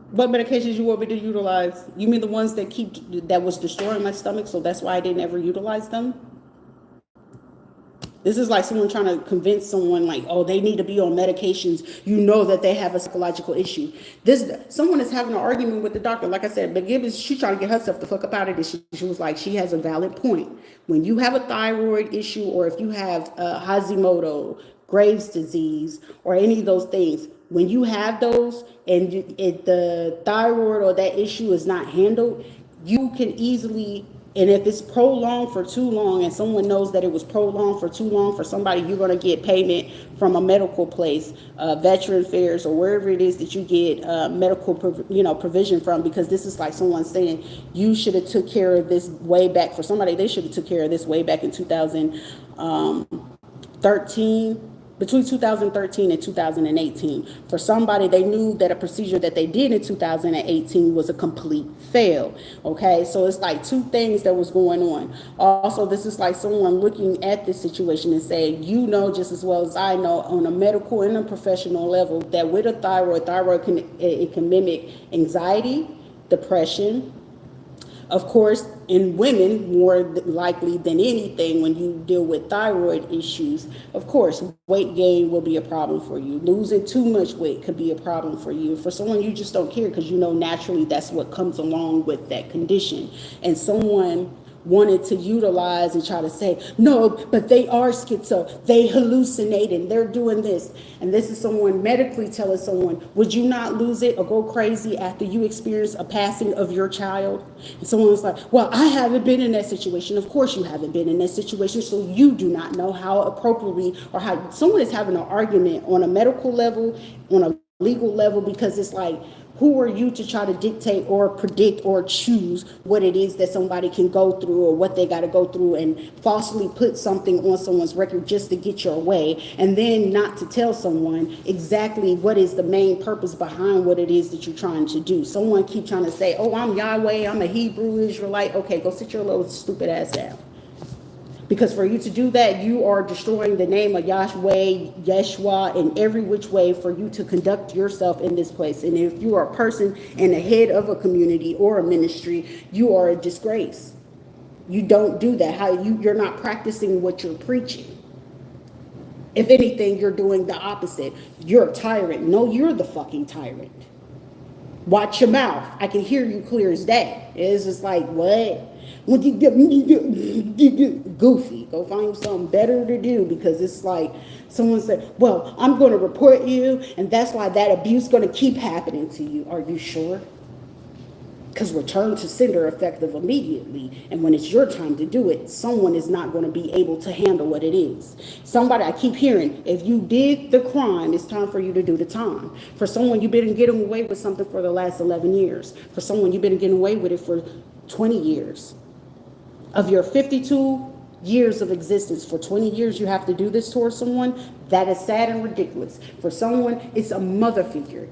What medications you want me to utilize? You mean the ones that was destroying my stomach, so that's why I didn't ever utilize them? This is like someone trying to convince someone like, oh, they need to be on medications. You know that they have a psychological issue. Someone is having an argument with the doctor. Like I said, but Gibbons, she trying to get herself the fuck up out of this. She was like, she has a valid point. When you have a thyroid issue, or if you have Hashimoto, Graves' disease, or any of those things, when you have those and the thyroid or that issue is not handled, you can easily, and if it's prolonged for too long and someone knows that it was prolonged for too long for somebody, you're going to get payment from a medical place, Veteran Affairs, or wherever it is that you get medical provision from, because this is like someone saying you should have took care of this way back. For somebody, they should have took care of this way back in 2013. Between 2013 and 2018. For somebody, they knew that a procedure that they did in 2018 was a complete fail. Okay, so it's like two things that was going on. Also, this is like someone looking at this situation and saying, you know just as well as I know on a medical and a professional level that with a thyroid can mimic anxiety, depression. Of course, in women, more likely than anything, when you deal with thyroid issues, of course, weight gain will be a problem for you. Losing too much weight could be a problem for you. For someone, you just don't care because you know naturally that's what comes along with that condition. And someone wanted to utilize and try to say, no, but they are schizo, they hallucinate and they're doing this. And this is someone medically telling someone, would you not lose it or go crazy after you experience a passing of your child? And someone was like, well, I haven't been in that situation. Of course you haven't been in that situation, so you do not know how appropriately, or how someone is having an argument on a medical level, on a legal level, because it's like, who are you to try to dictate or predict or choose what it is that somebody can go through or what they got to go through, and falsely put something on someone's record just to get your way, and then not to tell someone exactly what is the main purpose behind what it is that you're trying to do. Someone keep trying to say, oh, I'm Yahweh, I'm a Hebrew Israelite. Okay, go sit your little stupid ass down. Because for you to do that, you are destroying the name of Yahweh, Yeshua, in every which way for you to conduct yourself in this place. And if you are a person and the head of a community or a ministry, you are a disgrace. You don't do that. You're not practicing what you're preaching. If anything, you're doing the opposite. You're a tyrant. No, you're the fucking tyrant. Watch your mouth. I can hear you clear as day. It's just like, what? Goofy. Go find something better to do, because it's like someone said, well, I'm going to report you, and that's why that abuse is going to keep happening to you. Are you sure? Because return to sender effective immediately. And when it's your time to do it, someone is not going to be able to handle what it is. Somebody, I keep hearing, if you did the crime, it's time for you to do the time. For someone, you've been getting away with something for the last 11 years. For someone, you've been getting away with it for 20 years. Of your 52 years of existence, for 20 years you have to do this towards someone. That is sad and ridiculous. For someone, it's a mother figure.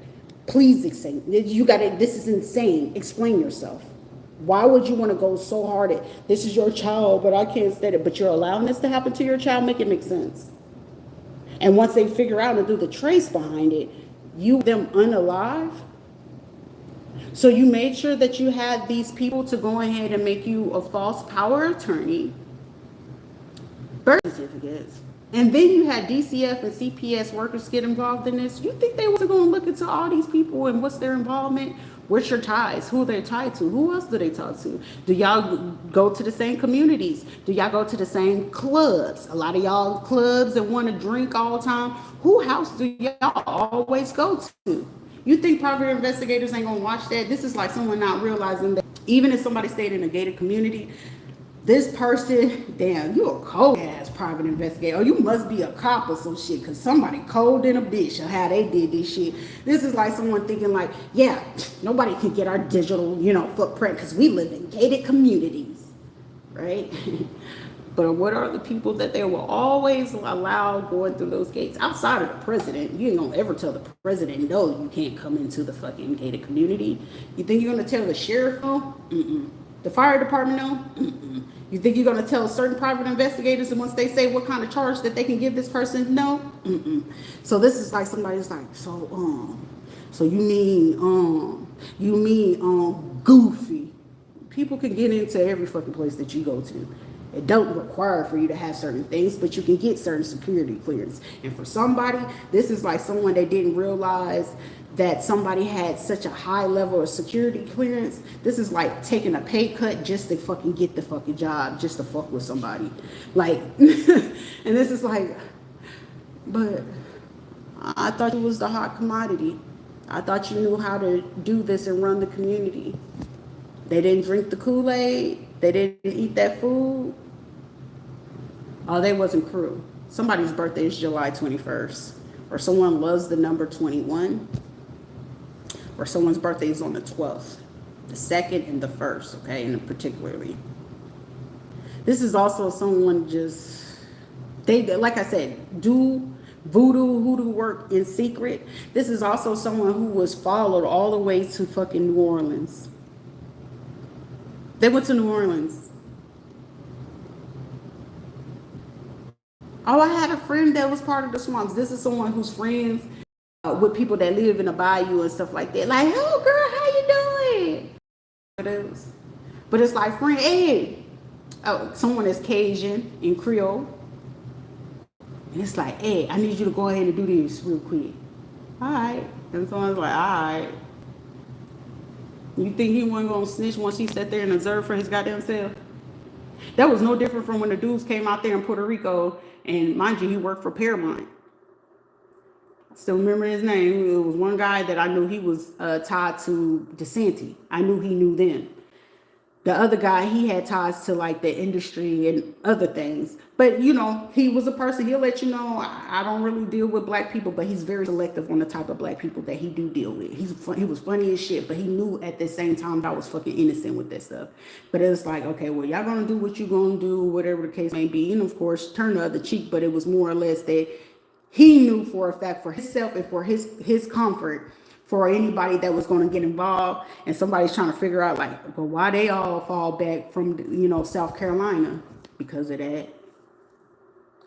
Please explain. This is insane. Explain yourself. Why would you want to go so hard at, this is your child, but I can't stand it, but you're allowing this to happen to your child? Make it make sense. And once they figure out and do the trace behind it, you them unalive. So you made sure that you had these people to go ahead and make you a false power attorney, birth certificates, And then you had DCF and CPS workers get involved in this. You think they wasn't going to look into all these people and what's their involvement? What's your ties? Who are they tied to? Who else do they talk to? Do y'all go to the same communities? Do y'all go to the same clubs? A lot of y'all clubs that want to drink all the time. Who house do y'all always go to? You think private investigators ain't going to watch that? This is like someone not realizing that even if somebody stayed in a gated community, this person, damn, you a cold ass private investigator. Or you must be a cop or some shit, because somebody cold in a bitch or how they did this shit. This is like someone thinking like, yeah, nobody can get our digital, footprint because we live in gated communities, right? But what are the people that they will always allow going through those gates? Outside of the president, you ain't gonna ever tell the president, no, you can't come into the fucking gated community. You think you're gonna tell the sheriff no? Mm-mm. The fire department no? Mm-mm. You think you're gonna tell certain private investigators, and once they say what kind of charge that they can give this person, no? Mm-mm. So this is like somebody's like, so you mean Goofy. People can get into every fucking place that you go to. It don't require for you to have certain things, but you can get certain security clearance. And for somebody, this is like someone that didn't realize that somebody had such a high level of security clearance. This is like taking a pay cut just to fucking get the fucking job, just to fuck with somebody. Like, and this is like, but I thought you was the hot commodity. I thought you knew how to do this and run the community. They didn't drink the Kool-Aid. They didn't eat that food. Oh, they wasn't crew. Somebody's birthday is July 21st. Or someone loves the number 21. Or someone's birthday is on the 12th. The 2nd and the 1st, okay, and particularly. This is also someone they like I said, do hoodoo work in secret. This is also someone who was followed all the way to fucking New Orleans. They went to New Orleans. Oh, I had a friend that was part of the swamps. This is someone who's friends with people that live in the bayou and stuff like that. Like, oh, girl, how you doing? It is. But it's like, friend, hey. Oh, someone is Cajun in Creole. And it's like, hey, I need you to go ahead and do this real quick. All right. And someone's like, all right. You think he wasn't going to snitch once he sat there and observed for his goddamn self? That was no different from when the dudes came out there in Puerto Rico, and mind you, he worked for Paramount. I still remember his name. It was one guy that I knew he was tied to DeSanti. I knew he knew them. The other guy, he had ties to like the industry and other things. But, he was a person, he'll let you know, I don't really deal with black people, but he's very selective on the type of black people that he do deal with. He was funny as shit, but he knew at the same time I was fucking innocent with that stuff. But it was like, okay, well, y'all gonna do what you gonna do, whatever the case may be. And of course, turn the other cheek, but it was more or less that he knew for a fact for himself and for his comfort, for anybody that was going to get involved, and somebody's trying to figure out like, but why they all fall back from South Carolina because of that.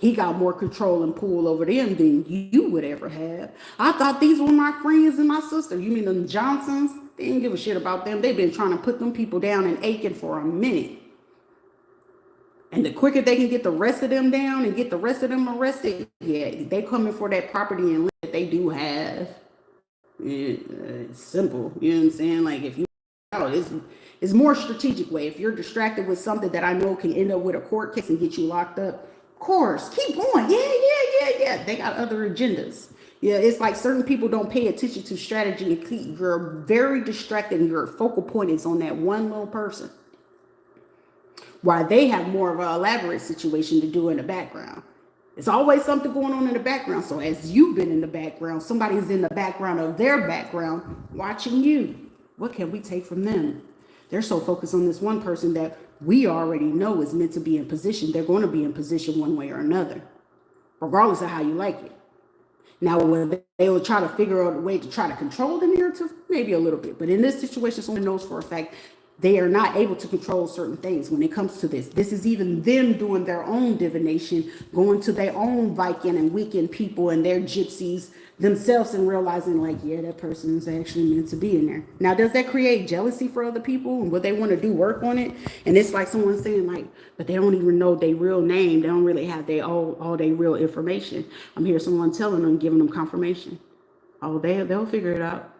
He got more control and pull over them than you would ever have. I thought these were my friends and my sister. You mean them Johnsons? They didn't give a shit about them. They've been trying to put them people down in Aiken for a minute. And the quicker they can get the rest of them down and get the rest of them arrested, yeah, they coming for that property and land that they do have. It's simple, you know what I'm saying? Like if you, it's more strategic way. If you're distracted with something that I know can end up with a court case and get you locked up, of course, keep going. Yeah. They got other agendas. Yeah, it's like certain people don't pay attention to strategy and you're very distracted and your focal point is on that one little person. While they have more of an elaborate situation to do in the background. It's always something going on in the background. So as you've been in the background, somebody's in the background of their background watching you. What can we take from them? They're so focused on this one person that we already know is meant to be in position. They're going to be in position one way or another, regardless of how you like it. Now, whether they will try to figure out a way to try to control the narrative, maybe a little bit. But in this situation, someone knows for a fact They are not able to control certain things when it comes to this. This is even them doing their own divination, going to their own Viking and Wiccan people and their gypsies themselves and realizing like, yeah, that person is actually meant to be in there. Now, does that create jealousy for other people and would they want to do work on it? And it's like someone saying like, but they don't even know their real name. They don't really have their all their real information. I'm hearing someone telling them, giving them confirmation. Oh, they'll figure it out.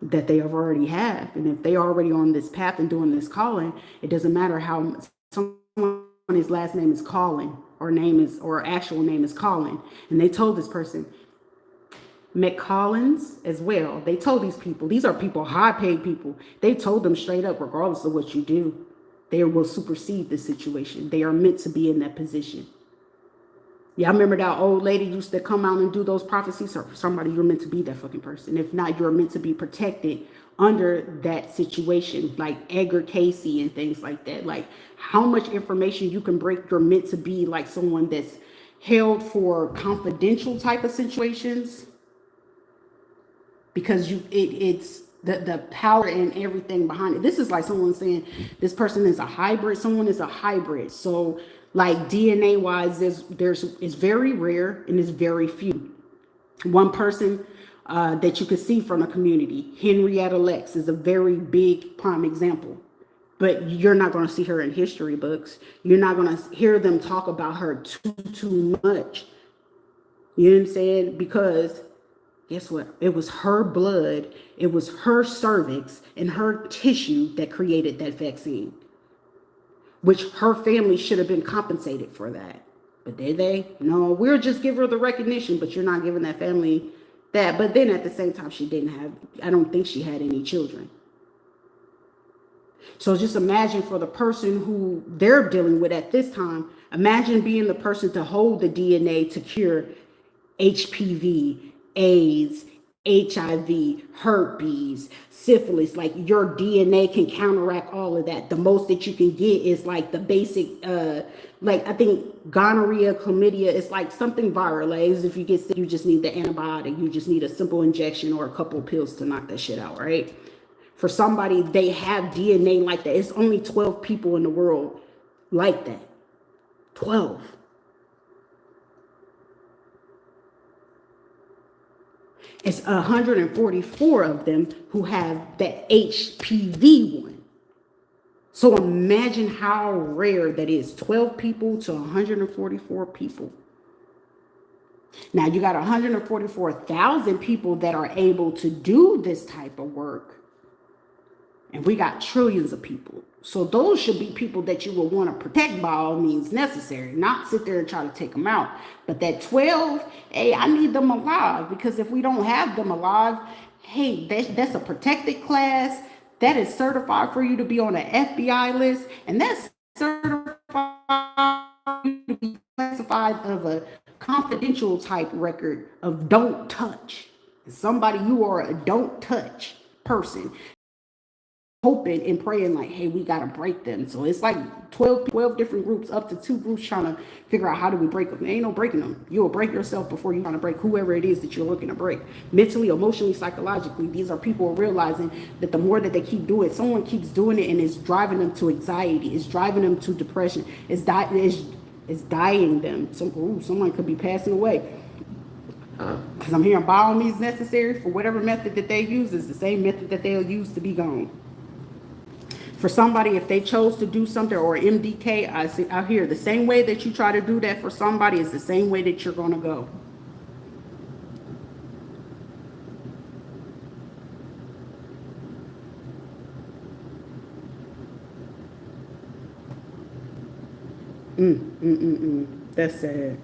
That they have already have. And if they are already on this path and doing this calling, it doesn't matter how someone's last name is Calling or actual name is Calling. And they told this person, McCollins as well. They told these people, these are people, high paid people. They told them straight up, regardless of what you do, they will supersede the situation. They are meant to be in that position. Yeah, I remember that old lady used to come out and do those prophecies. So for somebody, you're meant to be that fucking person. If not, you're meant to be protected under that situation, like Edgar Casey and things like that. Like how much information you can break, you're meant to be like someone that's held for confidential type of situations. Because it's the power and everything behind it. This is like someone saying this person is a hybrid. Someone is a hybrid. So like DNA wise, it's very rare and it's very few. One person that you could see from a community, Henrietta Lex, is a very big prime example. But you're not going to see her in history books. You're not going to hear them talk about her too much. You know what I'm saying? Because guess what? It was her blood, it was her cervix and her tissue that created that vaccine, which her family should have been compensated for that. But did they? No, we'll just give her the recognition, but you're not giving that family that. But then at the same time, I don't think she had any children. So just imagine for the person who they're dealing with at this time, imagine being the person to hold the DNA to cure HPV, AIDS, HIV, herpes, syphilis. Like your DNA can counteract all of that. The most that you can get is like the basic, like I think gonorrhea, chlamydia, it's like something viral. Like if you get sick, you just need the antibiotic. You just need a simple injection or a couple of pills to knock that shit out, right? For somebody, they have DNA like that. It's only 12 people in the world like that. 12. It's 144 of them who have that HPV one. So imagine how rare that is. 12 people to 144 people. Now you got 144,000 people that are able to do this type of work. And we got trillions of people. So those should be people that you will want to protect by all means necessary, not sit there and try to take them out. But that 12, hey, I need them alive, because if we don't have them alive, hey, that's a protected class. That is certified for you to be on an FBI list. And that's certified to be classified of a confidential type record of don't touch. Somebody, you are a don't touch person. Hoping and praying like, hey, we got to break them. So it's like 12 different groups, up to 2 groups trying to figure out how do we break them. There ain't no breaking them. You'll break yourself before you're trying to break whoever it is that you're looking to break. Mentally, emotionally, psychologically, these are people realizing that the more that they keep doing it, someone keeps doing it and it's driving them to anxiety. It's driving them to depression. It's dying them. Someone could be passing away. Because I'm hearing by all means necessary for whatever method that they use is the same method that they'll use to be gone. For somebody, if they chose to do something, or MDK, I hear the same way that you try to do that for somebody is the same way that you're going to go. That's sad.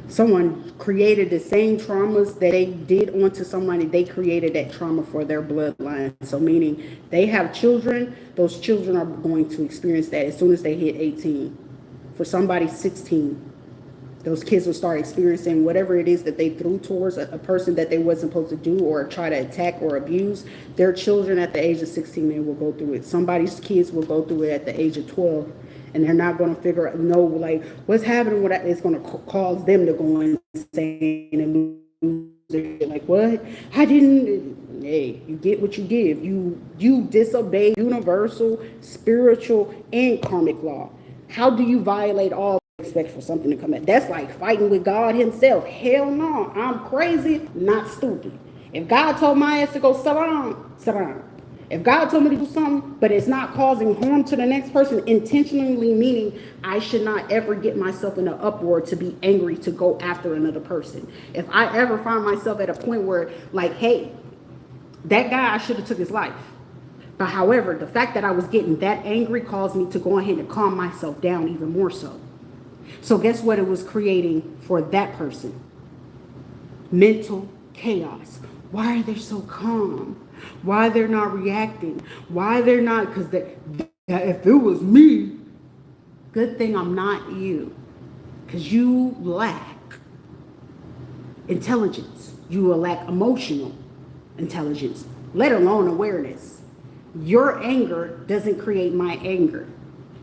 Someone created the same traumas that they did onto somebody. They created that trauma for their bloodline. So meaning they have children, those children are going to experience that as soon as they hit 18. For somebody 16, those kids will start experiencing whatever it is that they threw towards a person that they wasn't supposed to do or try to attack or abuse. Their children at the age of 16, they will go through it. Somebody's kids will go through it at the age of 12. And they're not going to figure out, like, what's happening with that. It's going to cause them to go insane and like, what? I didn't. Hey, you get what you give. You disobey universal, spiritual, and karmic law. How do you violate all expect for something to come in? That's like fighting with God himself. Hell no. I'm crazy, not stupid. If God told my ass to go salam, salam. If God told me to do something, but it's not causing harm to the next person, intentionally meaning I should not ever get myself in an uproar to be angry to go after another person. If I ever find myself at a point where, like, hey, that guy, I should have took his life. But however, the fact that I was getting that angry caused me to go ahead and calm myself down even more so. So guess what it was creating for that person? Mental chaos. Why are they so calm? Why they're not reacting? Why they're not? Because if it was me, good thing I'm not you. Because you lack intelligence. You will lack emotional intelligence, let alone awareness. Your anger doesn't create my anger.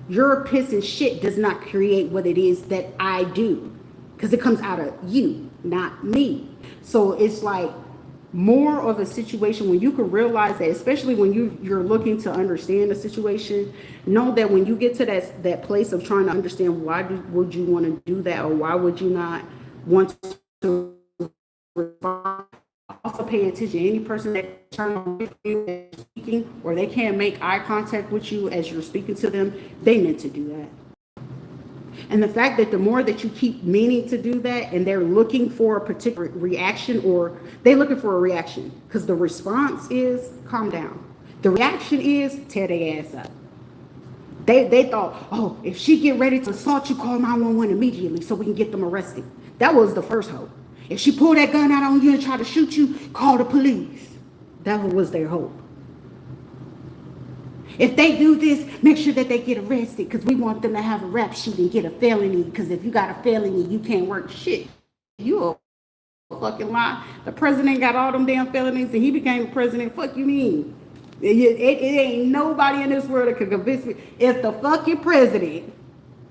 Your piss and shit does not create what it is that I do. Because it comes out of you, not me. So it's like more of a situation when you can realize that, especially when you're looking to understand the situation, know that when you get to that place of trying to understand why would you want to do that, or why would you not want to respond, also pay attention. Any person that turns on you speaking, or they can't make eye contact with you as you're speaking to them, they meant to do that. And the fact that the more that you keep meaning to do that, and they're looking for a particular reaction, or they're looking for a reaction, because the response is calm down. The reaction is tear their ass up. They thought, oh, if she get ready to assault you, call 911 immediately so we can get them arrested. That was the first hope. If she pull that gun out on you and try to shoot you, call the police. That was their hope. If they do this, make sure that they get arrested, because we want them to have a rap sheet and get a felony, because if you got a felony, you can't work shit. You a fucking lie. The president got all them damn felonies and he became president. Fuck you mean? It ain't nobody in this world that can convince me. If the fucking president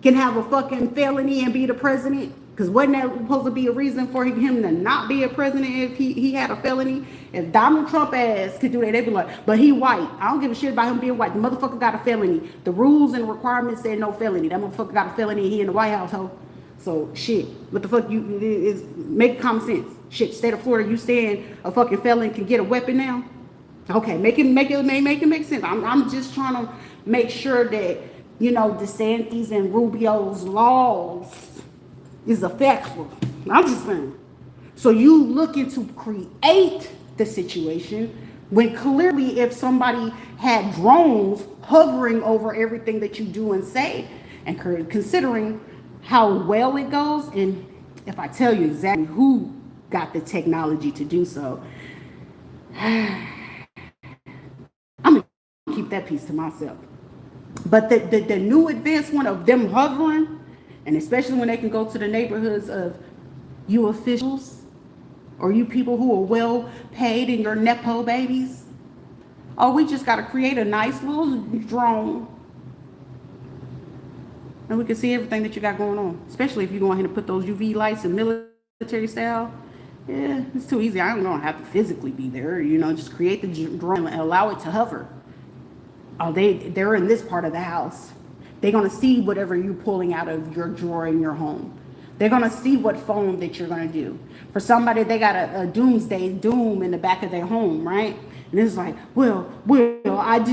can have a fucking felony and be the president, because wasn't that supposed to be a reason for him to not be a president if he had a felony? If Donald Trump ass could do that, they'd be like, but he white. I don't give a shit about him being white. The motherfucker got a felony. The rules and requirements said no felony. That motherfucker got a felony and he in the White House, ho. So shit, what the fuck is make common sense. Shit, state of Florida, you saying a fucking felon can get a weapon now? Okay, make it make sense. I'm just trying to make sure that, you know, DeSantis and Rubio's laws is effective. I'm just saying. So you looking to create the situation when clearly if somebody had drones hovering over everything that you do and say, and considering how well it goes, and if I tell you exactly who got the technology to do so, I'm gonna keep that piece to myself. But the new advanced one of them hovering, and especially when they can go to the neighborhoods of you officials or you people who are well paid and your Nepo babies. Oh, we just got to create a nice little drone and we can see everything that you got going on, especially if you're going ahead and put those UV lights in military style. Yeah, it's too easy. I don't have to physically be there, you know, just create the drone and allow it to hover. Oh, they're in this part of the house. They're going to see whatever you're pulling out of your drawer in your home. They're going to see what phone that you're going to do. For somebody, they got a doomsday doom in the back of their home, right? And it's like, well, I'm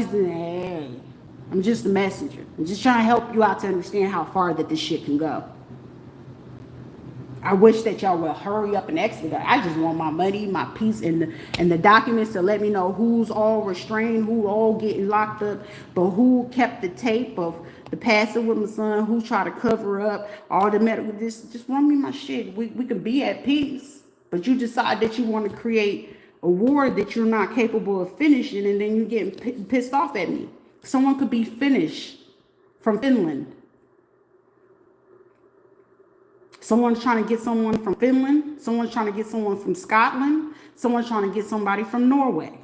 just a messenger. I'm just trying to help you out to understand how far that this shit can go. I wish that y'all would hurry up and expedite. I just want my money, my peace, and the documents to let me know who's all restrained, who all getting locked up, but who kept the tape of the passing with my son, who tried to cover up all the medical. Just run me my shit. We can be at peace. But you decide that you want to create a war that you're not capable of finishing, and then you get pissed off at me. Someone could be Finnish from Finland. Someone's trying to get someone from Finland. Someone's trying to get someone from Scotland. Someone's trying to get somebody from Norway.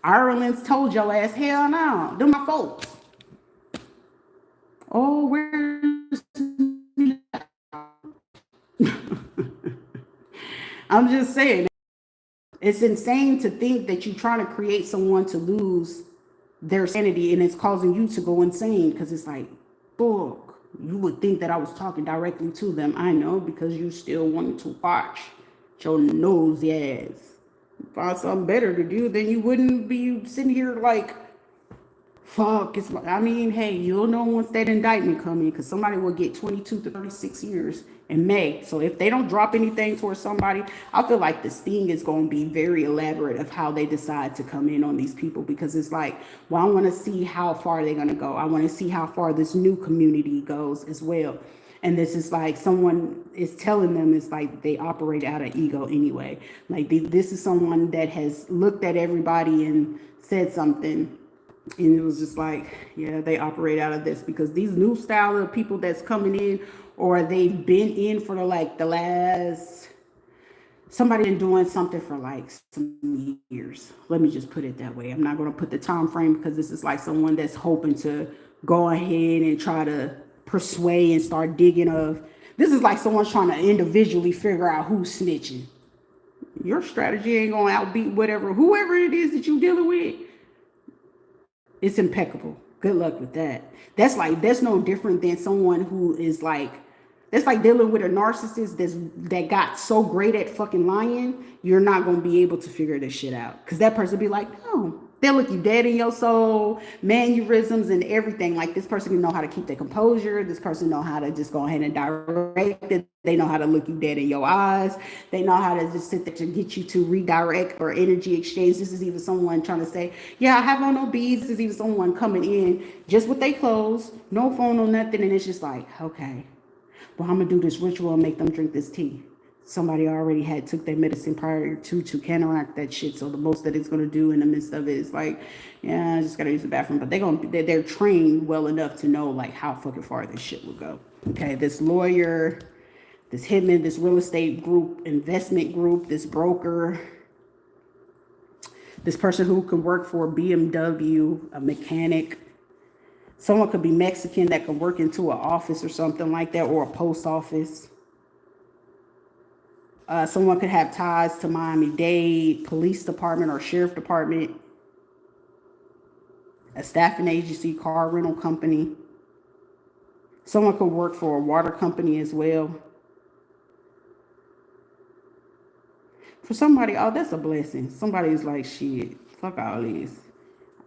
Ireland's told your ass, hell no, they're my folks. Oh, where's I'm just saying, it's insane to think that you're trying to create someone to lose their sanity and it's causing you to go insane because it's like, fuck, you would think that I was talking directly to them. I know, because you still wanted to watch your nosy ass. Find something better to do, then you wouldn't be sitting here like, fuck. It's like, I mean, hey, you'll know once that indictment come in, because somebody will get 22 to 36 years in May. So if they don't drop anything towards somebody, I feel like the sting is going to be very elaborate of how they decide to come in on these people, because it's like, well, I want to see how far they're going to go. I want to see how far this new community goes as well. And this is like someone is telling them, it's like they operate out of ego anyway. Like this is someone that has looked at everybody and said something. And it was just like, yeah, they operate out of this, because these new style of people that's coming in, or they've been in for the last, somebody been doing something for like some years. Let me just put it that way. I'm not going to put the time frame, because this is like someone that's hoping to go ahead and try to persuade and start digging of. This is like someone's trying to individually figure out who's snitching. Your strategy ain't going to outbeat whoever it is that you're dealing with. It's impeccable. Good luck with that. That's no different than someone who is like, that's like dealing with a narcissist that got so great at fucking lying. You're not going to be able to figure this shit out, because that person be like, no, they'll look you dead in your soul, mannerisms and everything. Like, this person can know how to keep their composure. This person know how to just go ahead and direct it. They know how to look you dead in your eyes. They know how to just sit there to get you to redirect or energy exchange. This is even someone trying to say, yeah, I have on no beads. This is even someone coming in just with their clothes, no phone, no nothing. And it's just like, okay, well, I'm going to do this ritual and make them drink this tea. Somebody already took their medicine prior to counteract that shit. So the most that it's going to do in the midst of it is like, yeah, I just got to use the bathroom. But they're trained well enough to know like how fucking far this shit will go. Okay, this lawyer, this hitman, this real estate group, investment group, this broker, this person who can work for BMW, a mechanic. Someone could be Mexican that could work into an office or something like that, or a post office. Someone could have ties to Miami-Dade police department or sheriff department, a staffing agency, car rental company. Someone could work for a water company as well. For somebody, oh, that's a blessing. Somebody's like, shit, fuck all this.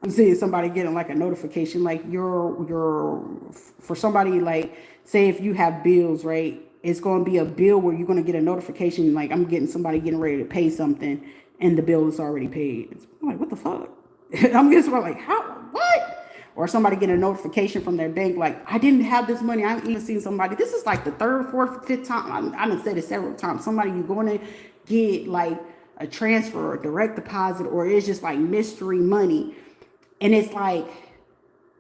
I'm seeing somebody getting like a notification, like for somebody, like, say if you have bills, right? It's going to be a bill where you're going to get a notification, like I'm getting somebody getting ready to pay something and the bill is already paid. I'm like, what the fuck? I'm getting somebody like, how, what? Or somebody getting a notification from their bank, like, I didn't have this money. I've even seen somebody, this is like the third, fourth, fifth time. I've said it several times. Somebody, you're going to get like a transfer or direct deposit, or it's just like mystery money. And it's like,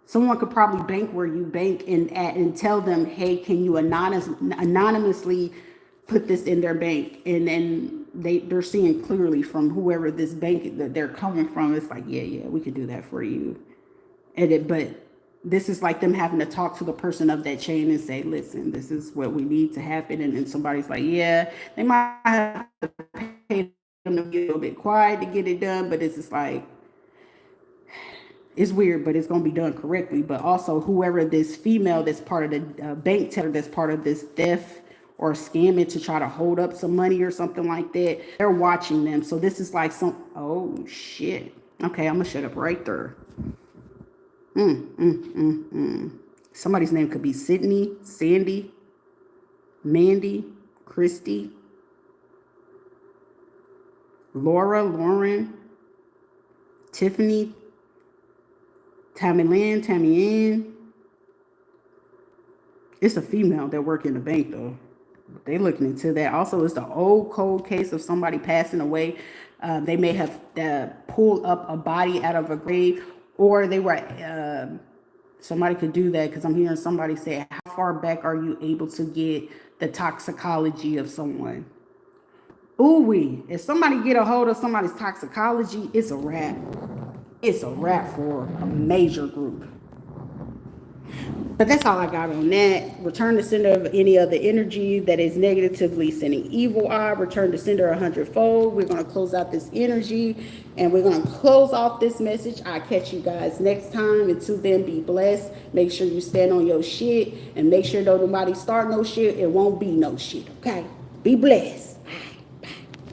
someone could probably bank where you bank and tell them, hey, can you anonymously put this in their bank? And then they're seeing clearly from whoever this bank that they're coming from. It's like, yeah, we could do that for you. But this is like them having to talk to the person of that chain and say, listen, this is what we need to happen. And then somebody's like, yeah, they might have to pay them to be a little bit quiet to get it done. But it's just like, it's weird, but it's going to be done correctly. But also, whoever this female that's part of the bank teller that's part of this theft or scamming to try to hold up some money or something like that, they're watching them. So this is like oh shit. Okay, I'm gonna shut up right there. Somebody's name could be Sydney, Sandy, Mandy, Christy, Laura, Lauren, Tiffany, Tammy Ann. It's a female that work in the bank though. They looking into that. Also, it's the old cold case of somebody passing away. They may have pulled up a body out of a grave, or they were. Somebody could do that, because I'm hearing somebody say, "How far back are you able to get the toxicology of someone?" Ooh, if somebody get a hold of somebody's toxicology, it's a wrap. It's a wrap for a major group. But that's all I got on that. Return the sender of any other energy that is negatively sending evil eye. Return the sender 100-fold. We're going to close out this energy and we're going to close off this message. I'll catch you guys next time. Until then, be blessed. Make sure you stand on your shit and make sure though nobody start no shit, it won't be no shit. Okay? Be blessed.